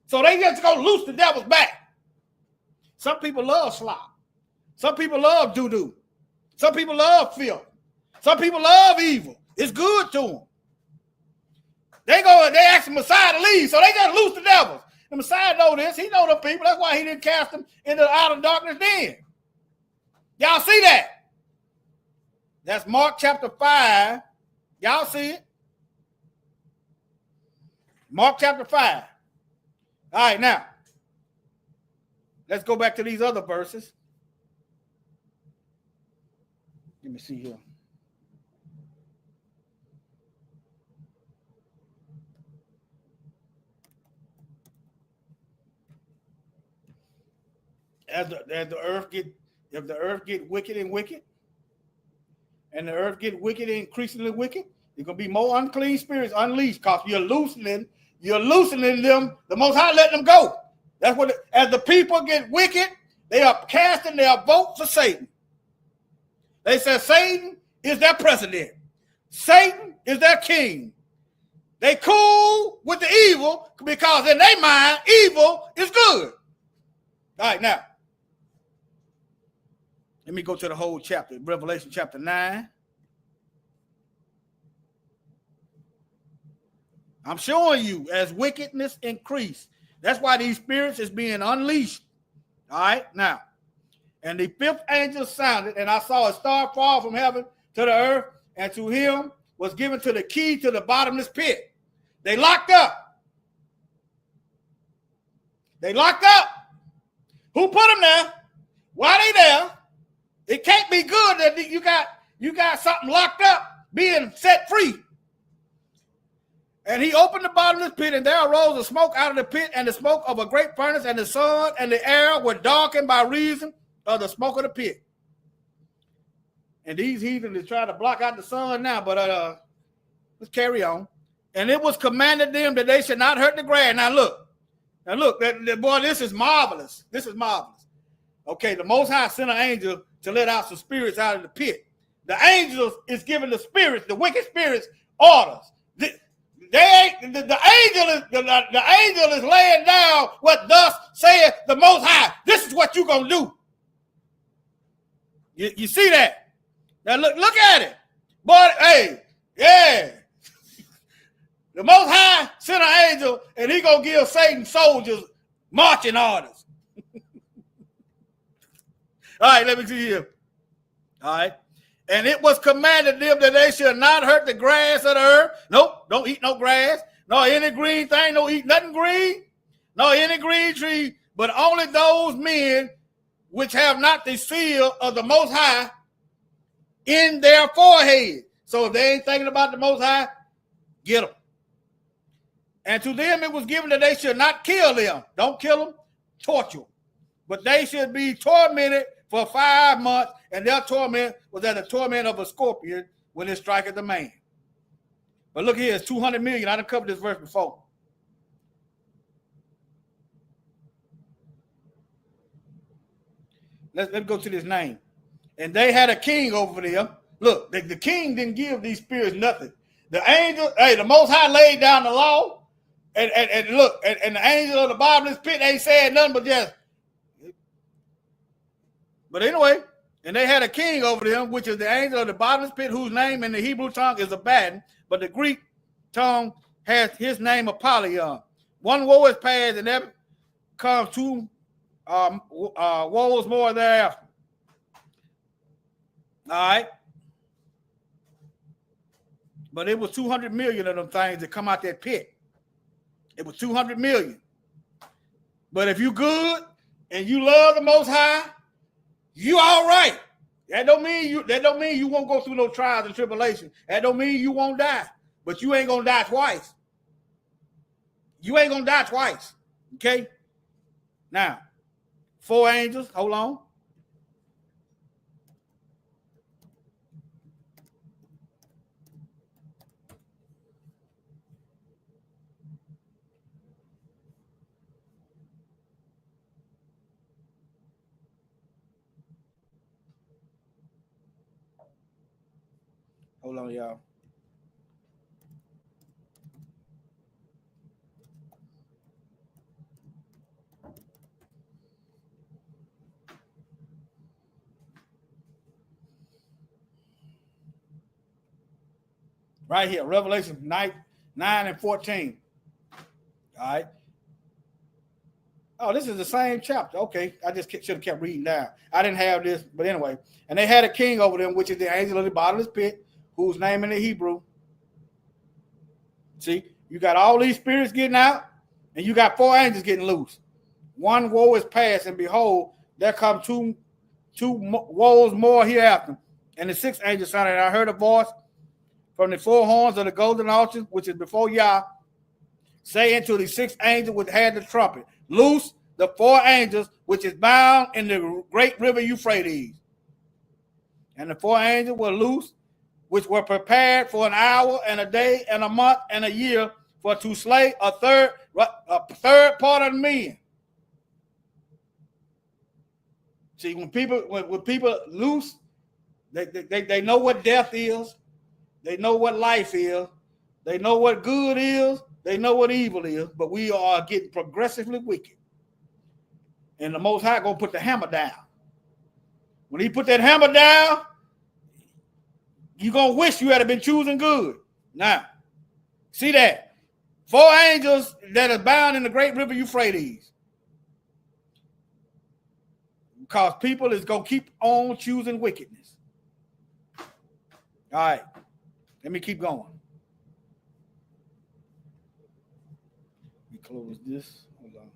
So they just go loose the devil's back. Some people love slop. Some people love doo-doo. Some people love filth. Some people love evil. It's good to them. They ask the Messiah to leave, so they got to loose the devils. The Messiah know this. He know the people. That's why he didn't cast them into the outer darkness then. Y'all see that? That's Mark chapter 5. Y'all see it? Mark chapter 5. All right, now, let's go back to these other verses. Let me see here. As the earth get, if the earth get wicked and wicked, and the earth get wicked and increasingly wicked, there's gonna be more unclean spirits unleashed because you're loosening them. The Most High let them go. That's what. As the people get wicked, they are casting their vote for Satan. They say Satan is their president. Satan is their king. They cool with the evil because in their mind, evil is good. All right, now. Let me go to the whole chapter, Revelation chapter 9. I'm showing you as wickedness increase. That's why these spirits is being unleashed. All right, now. And the fifth angel sounded, and I saw a star fall from heaven to the earth, and to him was given to the key to the bottomless pit. They locked up. They locked up. Who put them there? Why they there? It can't be good that you got something locked up being set free. And he opened the bottomless pit, and there arose a smoke out of the pit, and the smoke of a great furnace, and the sun and the air were darkened by reason of the smoke of the pit. And these heathens are trying to block out the sun now, but let's carry on. And it was commanded them that they should not hurt the grass. Now look, boy, this is marvelous. This is marvelous. Okay, the Most High sent an angel to let out some spirits out of the pit. The angels is giving the spirits, the wicked spirits, orders. The angel is laying down what thus saith the Most High. This is what you're gonna do. You see that? Now look at it. Boy, hey, yeah. The Most High sent an angel, and he gonna give Satan soldiers marching orders. All right, let me see here. All right. And it was commanded them that they should not hurt the grass of the earth. Nope, don't eat no grass. No, any green thing, don't eat nothing green. No, any green tree, but only those men which have not the seal of the Most High in their forehead. So if they ain't thinking about the Most High, get them. And to them it was given that they should not kill them. Don't kill them, torture them. But they should be tormented for 5 months, and their torment was as the torment of a scorpion when it striketh the man. But look here, it's 200 million. I done covered this verse before. Let's go to this name. And they had a king over them. Look, the king didn't give these spirits nothing. The angel, the Most High laid down the law, and look, and the angel of the bottomless pit ain't saying nothing but just. But anyway, and they had a king over them, which is the angel of the bottomless pit, whose name in the Hebrew tongue is Abaddon, but the Greek tongue has his name Apollyon. One woe is past, and there comes 2 woes more thereafter. All right. But it was 200 million of them things that come out that pit. It was 200 million. But if you good and you love the Most High, you all right. That don't mean you won't go through no trials and tribulations. That don't mean you won't die. But you ain't gonna die twice. You ain't gonna die twice. Okay? Now, 4 angels, hold on. Hold on, y'all. Right here, Revelation 9 and 14. All right. Oh, this is the same chapter. Okay, I just should have kept reading down. I didn't have this, but anyway. And they had a king over them, which is the angel of the bottomless pit, whose name in the Hebrew. See, you got all these spirits getting out, and you got 4 angels getting loose. 1 woe is past, and behold, there come two woes more hereafter. And the 6th angel sounded, and I heard a voice from the 4 horns of the golden altar, which is before Yah, saying to the 6th angel which had the trumpet, loose the 4 angels which is bound in the great river Euphrates. And the 4 angels were loose, which were prepared for an hour and a day and a month and a year, for to slay a third part of the men. See, when people loose, they know what death is. They know what life is. They know what good is. They know what evil is. But we are getting progressively wicked. And the Most High gonna put the hammer down. When he put that hammer down, you're gonna wish you had been choosing good. Now, see that? 4 angels that are bound in the great river Euphrates. Because people is gonna keep on choosing wickedness. All right. Let me keep going. Let me close this. Hold on.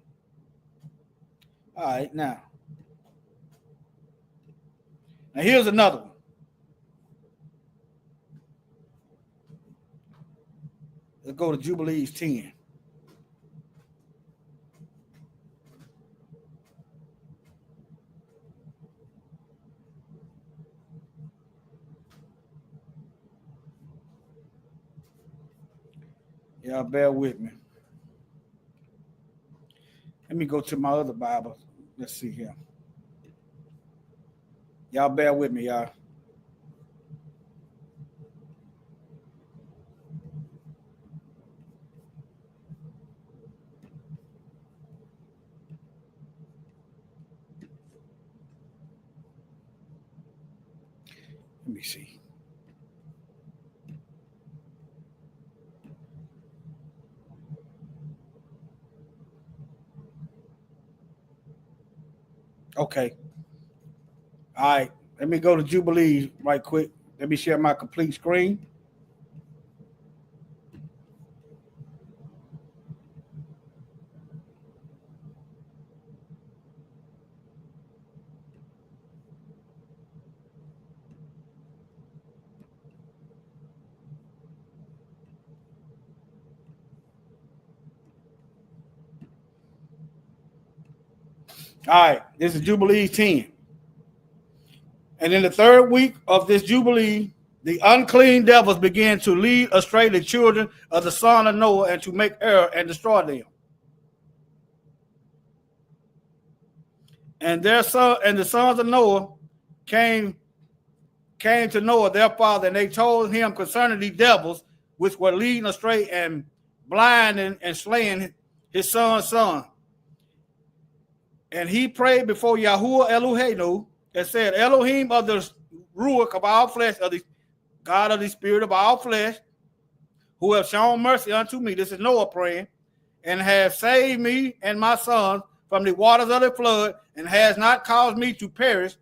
All right, now here's another one. Let's go to Jubilees 10. Y'all bear with me. Let me go to my other Bible. Let's see here. Y'all bear with me, y'all. Let me see. Okay. All right. Let me go to Jubilee right quick. Let me share my complete screen. All right. This is Jubilee 10. And in the third week of this Jubilee, the unclean devils began to lead astray the children of the son of Noah and to make error and destroy them. And their son and the sons of Noah came to Noah, their father, and they told him concerning the devils which were leading astray and blinding and slaying his son's son. And he prayed before Yahuwah Eloheinu and said, Elohim of the Ruach of all flesh, of the God of the spirit of all flesh, who have shown mercy unto me. This is Noah praying, and have saved me and my sons from the waters of the flood, and has not caused me to perish,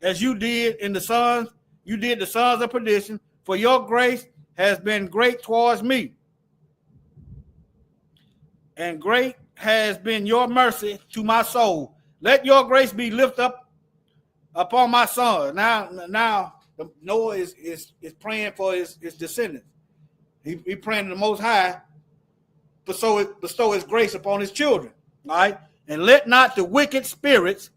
as you did the sons of perdition, for your grace has been great towards me. And great has been your mercy to my soul. Let your grace be lifted up upon my son. Now Noah is praying for his descendants. He praying to the Most High bestow his grace upon his children. All right. And let not the wicked spirits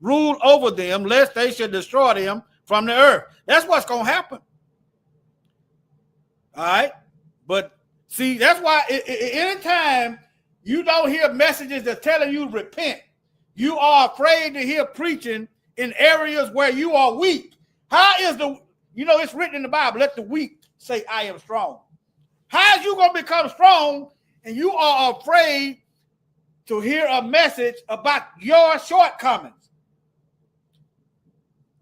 rule over them, lest they should destroy them from the earth. That's what's going to happen. All right. But see, that's why anytime you don't hear messages that telling you repent, you are afraid to hear preaching in areas where you are weak. How is it's written in the Bible, let the weak say, I am strong. How is you going to become strong and you are afraid to hear a message about your shortcomings?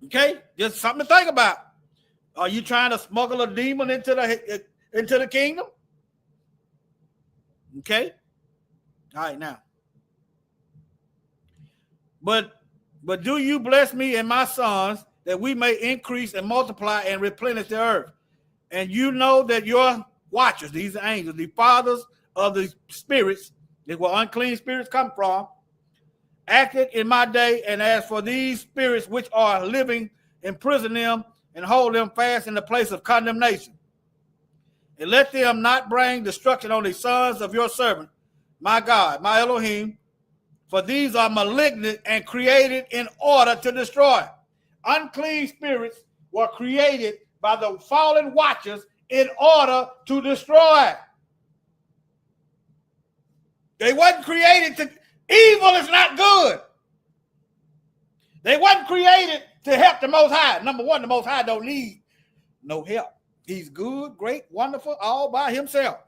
Okay, just something to think about. Are you trying to smuggle a demon into the kingdom? Okay, all right now. But do you bless me and my sons that we may increase and multiply and replenish the earth? And you know that your watchers, these angels, the fathers of the spirits, that where unclean spirits come from, acted in my day, and as for these spirits which are living, imprison them and hold them fast in the place of condemnation. And let them not bring destruction on the sons of your servant, my God, my Elohim, for these are malignant and created in order to destroy. Unclean spirits were created by the fallen watchers in order to destroy. They wasn't created to, evil is not good. They wasn't created to help the Most High. Number one, the Most High don't need no help. He's good, great, wonderful, all by himself.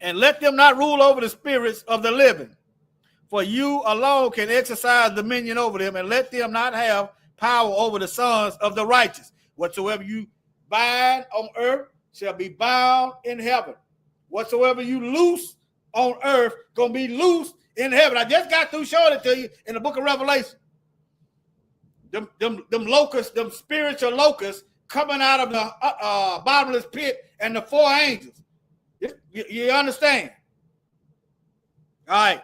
And let them not rule over the spirits of the living, for you alone can exercise dominion over them, and let them not have power over the sons of the righteous. Whatsoever you bind on earth shall be bound in heaven. Whatsoever you loose on earth gonna be loose in heaven. I just got through showing it to you in the book of Revelation. Them locusts, them spiritual locusts coming out of the bottomless pit, and the four angels. You understand? All right.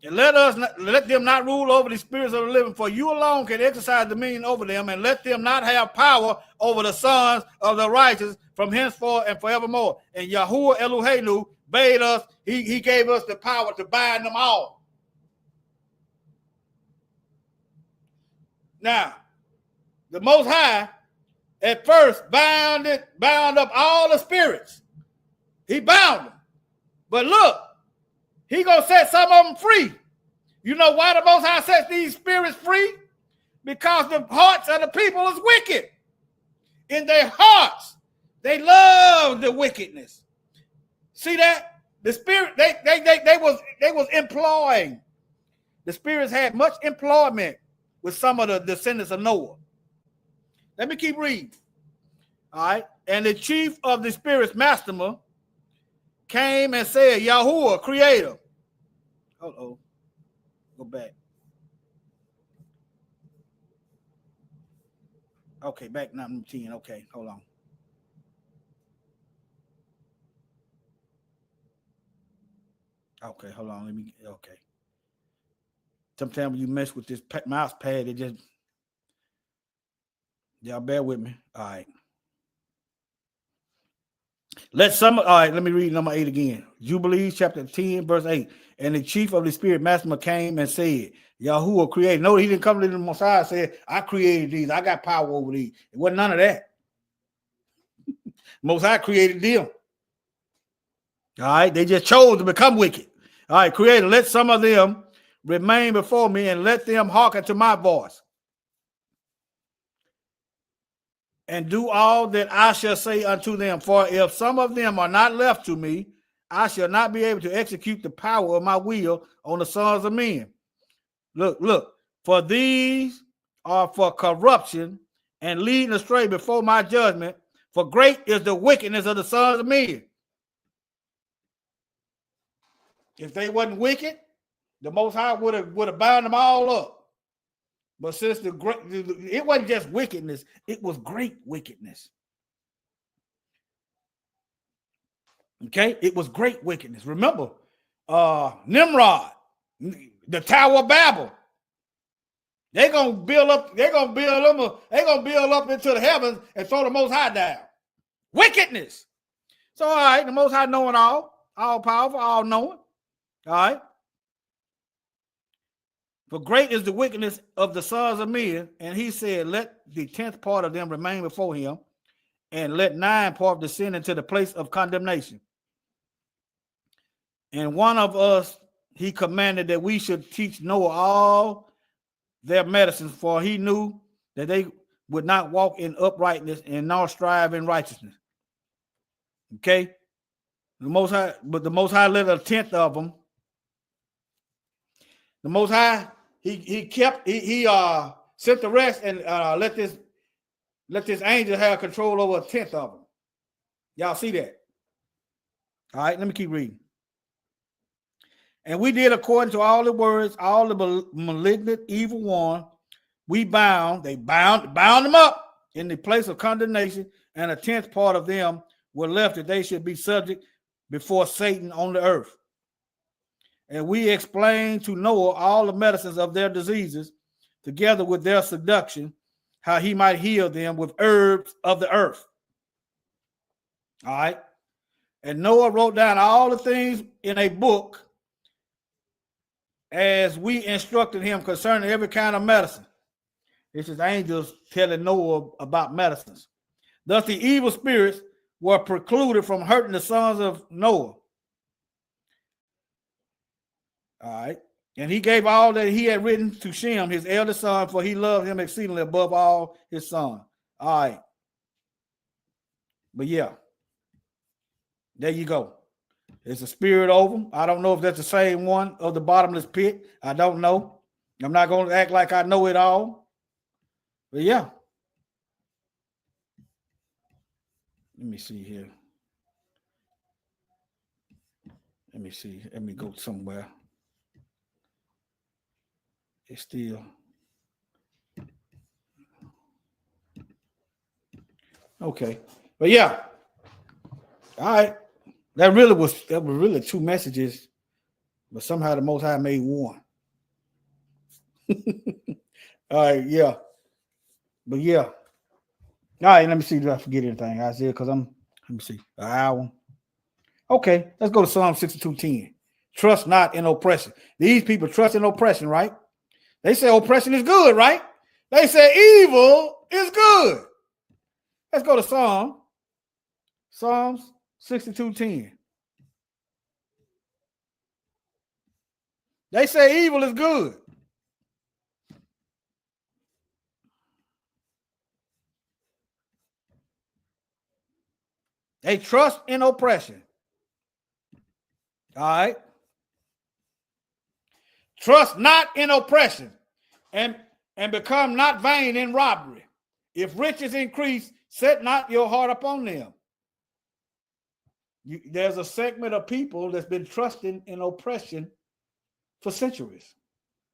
And let them not rule over the spirits of the living, for you alone can exercise dominion over them, and let them not have power over the sons of the righteous from henceforth and forevermore. And Yahuwah Eloheinu bade us, he gave us the power to bind them all. Now, the Most High at first bound up all the spirits. He bound them. But look, he gonna set some of them free. You know why the Most High sets these spirits free? Because the hearts of the people is wicked. In their hearts, they love the wickedness. See that? The spirit, they was employing. The spirits had much employment with some of the descendants of Noah. Let me keep reading. All right. And the chief of the spirits, Masterma, came and said, Yahuwah, creator. Uh-oh. Go back. Okay, back number 10. Okay, hold on. Okay, hold on. Let me. Okay. Sometimes when you mess with this mouse pad, it just. Y'all bear with me. All right. All right, let me read number 8 again. Jubilees chapter 10, verse 8. And the chief of the spirit, Master, came and said, Yahuwah created. No, he didn't come to the Messiah and say, I created these. I got power over these. It wasn't none of that. Most High created them. All right, they just chose to become wicked. All right, creator, let some of them remain before me and let them hearken to my voice. And do all that I shall say unto them. For if some of them are not left to me, I shall not be able to execute the power of my will on the sons of men. Look, for these are for corruption and leading astray before my judgment. For great is the wickedness of the sons of men. If they wasn't wicked, the Most High would have bound them all up. But since it wasn't just wickedness, it was great wickedness. Okay, it was great wickedness. Remember, Nimrod, the Tower of Babel. They're gonna build up into the heavens and throw the Most High down. Wickedness. So all right, the Most High knowing all powerful, all knowing. All right. For great is the wickedness of the sons of men, and he said, let the 10th part of them remain before him, and let 9 part descend into the place of condemnation. And one of us, he commanded that we should teach Noah all their medicines, for he knew that they would not walk in uprightness and nor strive in righteousness. Okay? The Most High let 1/10 of them. The Most High, he sent the rest and let this angel have control over 1/10 of them. Y'all see that? All right, let me keep reading. And we did according to all the words, all the malignant evil one, they bound them up in the place of condemnation, and 1/10 part of them were left that they should be subject before Satan on the earth. And we explained to Noah all the medicines of their diseases, together with their seduction, how he might heal them with herbs of the earth. All right. And Noah wrote down all the things in a book as we instructed him concerning every kind of medicine. This is angels telling Noah about medicines. Thus the evil spirits were precluded from hurting the sons of Noah. All right. And he gave all that he had written to Shem, his eldest son, for he loved him exceedingly above all his sons. All right. But yeah, there you go. It's a spirit over him. I don't know if that's the same one of the bottomless pit. I don't know. I'm not going to act like I know it all. But yeah. Let me see here. Let me see. Let me go somewhere. It's still. Okay. But yeah. All right. That was really 2 messages, but somehow the Most High made one. All right, yeah. But yeah. All right, let me see. Did I forget anything? I said, because let me see, an hour. Okay, let's go to Psalm 62:10. Trust not in oppression. These people trust in oppression, right? They say oppression is good, right? They say evil is good. Let's go to Psalms 62:10. They say evil is good. They trust in oppression. All right. Trust not in oppression and become not vain in robbery. If riches increase, set not your heart upon them. There's a segment of people that's been trusting in oppression for centuries.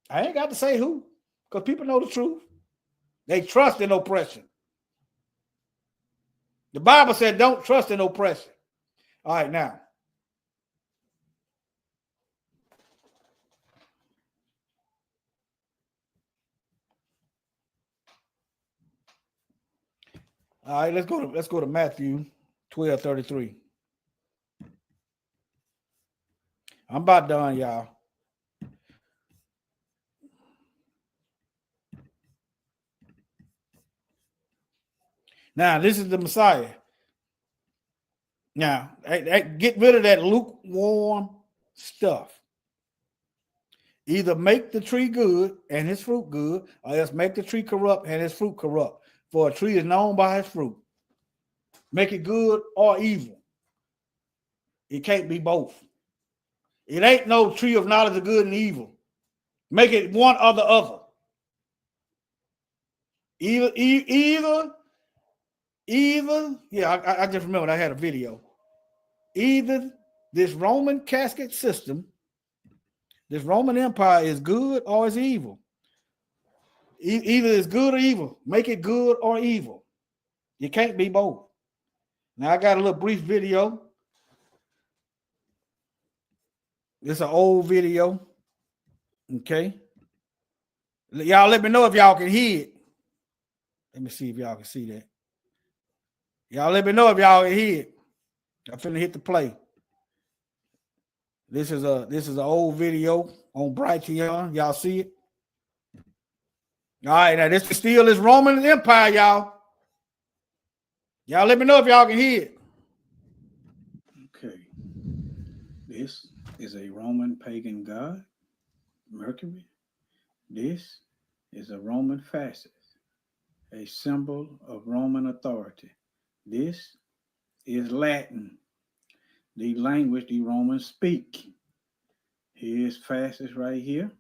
I ain't got to say who, because people know the truth. They trust in oppression. The Bible said don't trust in oppression. All right, now. All right, let's go to Matthew 12:33. I'm about done, y'all. Now, this is the Messiah. Now, get rid of that lukewarm stuff. Either make the tree good and his fruit good, or else make the tree corrupt and his fruit corrupt. For a tree is known by his fruit. Make it good or evil. It can't be both. It ain't no tree of knowledge of good and evil. Make it one or the other. Either. Yeah, I just remembered I had a video. Either this Roman casket system, this Roman Empire is good or it's evil. Either it's good or evil. Make it good or evil. You can't be both. Now I got a little brief video. It's an old video. Okay. Y'all let me know if y'all can hear it. Let me see if y'all can see that. Y'all let me know if y'all can hear it. I'm finna hit the play. This is an old video on Brighteon. Y'all see it? All right, now this is still this Roman Empire, y'all. Y'all let me know if y'all can hear it. Okay. This is a Roman pagan god, Mercury. This is a Roman fascist, a symbol of Roman authority. This is Latin, the language the Romans speak. Here's fascist right here,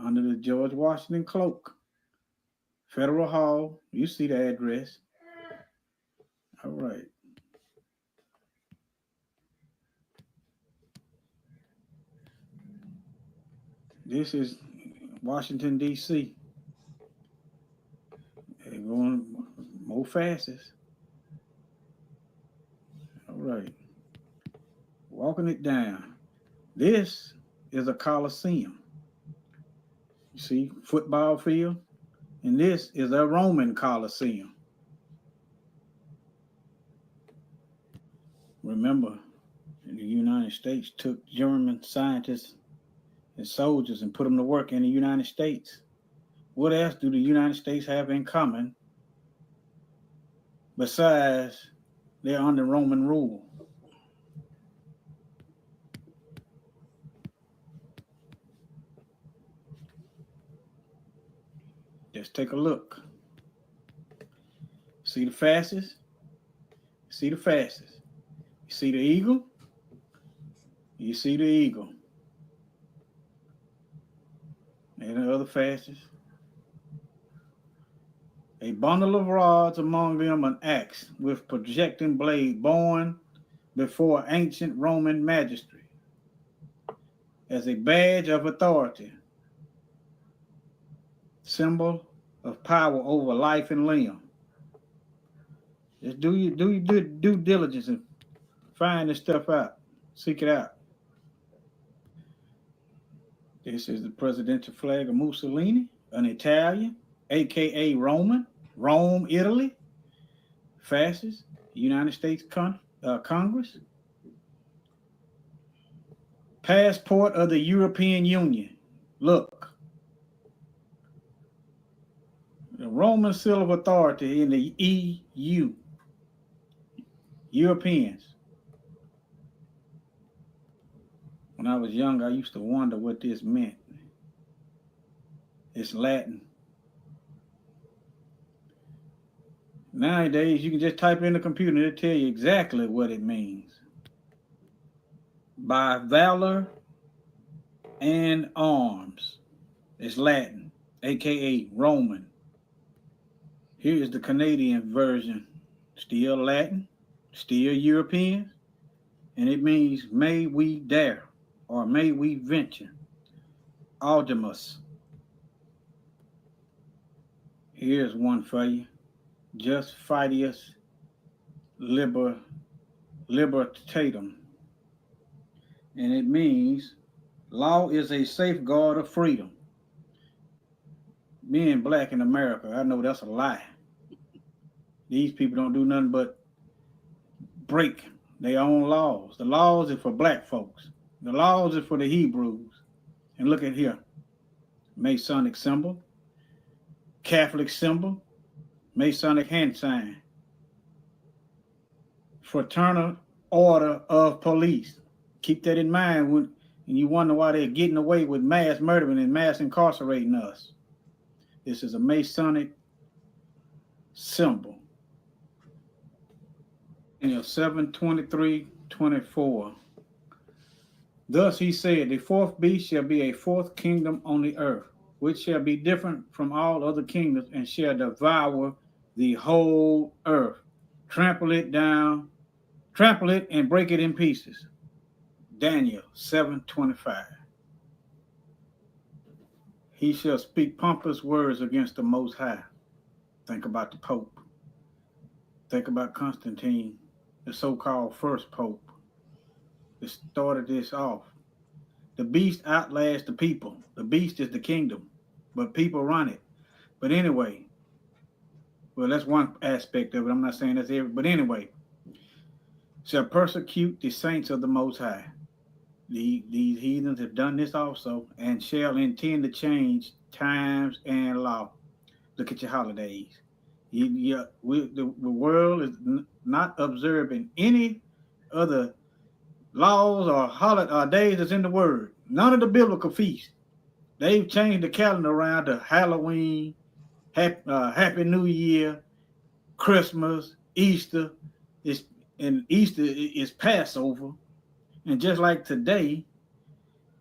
under the George Washington cloak. Federal Hall, you see the address. All right. This is Washington, D.C. They're going more fascist. All right. Walking it down. This is a Coliseum. You see, football field. And this is a Roman Coliseum. Remember, the United States took German scientists and soldiers and put them to work in the United States. What else do the United States have in common besides they're under Roman rule? Just take a look. See the fascist? See the fascist. You see the eagle? You see the eagle. And the other fascists. A bundle of rods, among them an axe with projecting blade, born before ancient Roman magistrate as a badge of authority, symbol of power over life and limb. Just do your due diligence and find this stuff out. Seek it out. This is the presidential flag of Mussolini, an Italian, aka Roman, Rome, Italy, fascist, United States Congress, passport of the European Union. Look, The Roman seal of authority in the EU, Europeans. When I was young, I used to wonder what this meant. It's Latin. Nowadays, you can just type in the computer and it'll tell you exactly what it means. By valor and arms. It's Latin, aka Roman. Here is the Canadian version. Still Latin, still European, and it means may we dare or may we venture. Audamus. Here's one for you. Just Fidius Libertatum. And it means law is a safeguard of freedom. Being black in America, I know that's a lie. These people don't do nothing but break their own laws. The laws are for black folks. The laws are for the Hebrews. And look at here. Masonic symbol, Catholic symbol, Masonic hand sign, Fraternal Order of Police. Keep that in mind when you wonder why they're getting away with mass murdering and mass incarcerating us. This is a Masonic symbol. In 7:23:24. Thus he said, the fourth beast shall be a fourth kingdom on the earth, which shall be different from all other kingdoms and shall devour the whole earth, trample it down, trample it and break it in pieces. Daniel 7:25. He shall speak pompous words against the Most High. Think about the Pope. Think about Constantine, the so-called first Pope that started this off. The beast outlasts the people. The beast is the kingdom, but people run it. But anyway, well, that's one aspect of it. I'm not saying that's every, but anyway, shall persecute the saints of the Most High. These heathens have done this also, and shall intend to change times and law. Look at your holidays. The world is not observing any other laws or days that's in the Word. None of the biblical feasts. They've changed the calendar around to Halloween, Happy New Year, Christmas, Easter. Easter is Passover. And just like today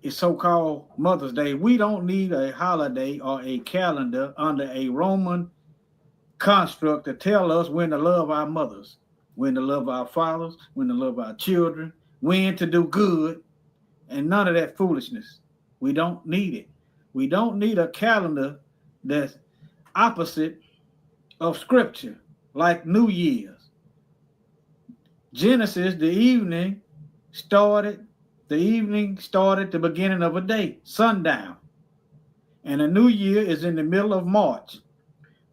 is so-called Mother's Day, we don't need a holiday or a calendar under a Roman construct to tell us when to love our mothers, when to love our fathers, when to love our children, when to do good, and none of that foolishness. We don't need it. We don't need a calendar that's opposite of Scripture, like New Year's. Genesis, the evening started the beginning of a day, sundown. And a new year is in the middle of March,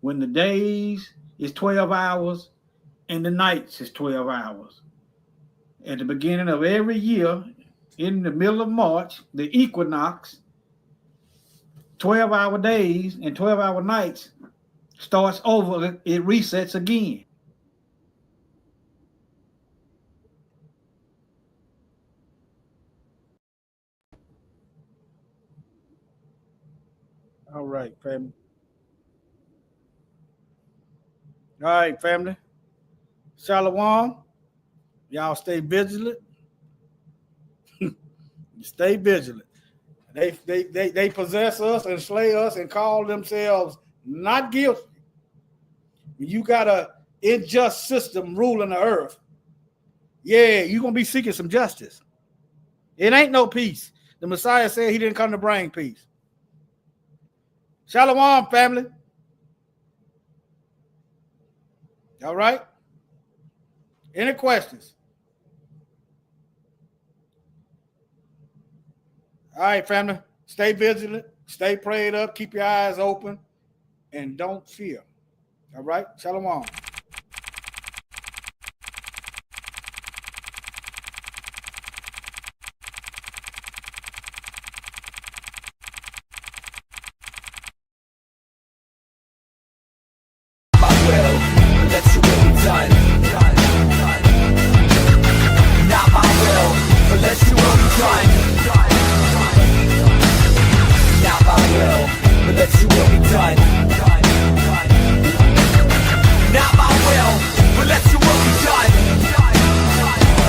when the days is 12 hours and the nights is 12 hours. At the beginning of every year, in the middle of March, the equinox, 12-hour days and 12-hour nights starts over, it resets again. All right, family. All right, family. Shalom. Y'all stay vigilant. Stay vigilant. They possess us and slay us and call themselves not guilty. You got a unjust system ruling the earth. Yeah, you're going to be seeking some justice. It ain't no peace. The Messiah said he didn't come to bring peace. Shalom, family. All right. Any questions? All right, family. Stay vigilant. Stay prayed up. Keep your eyes open. And don't fear. All right. Shalom.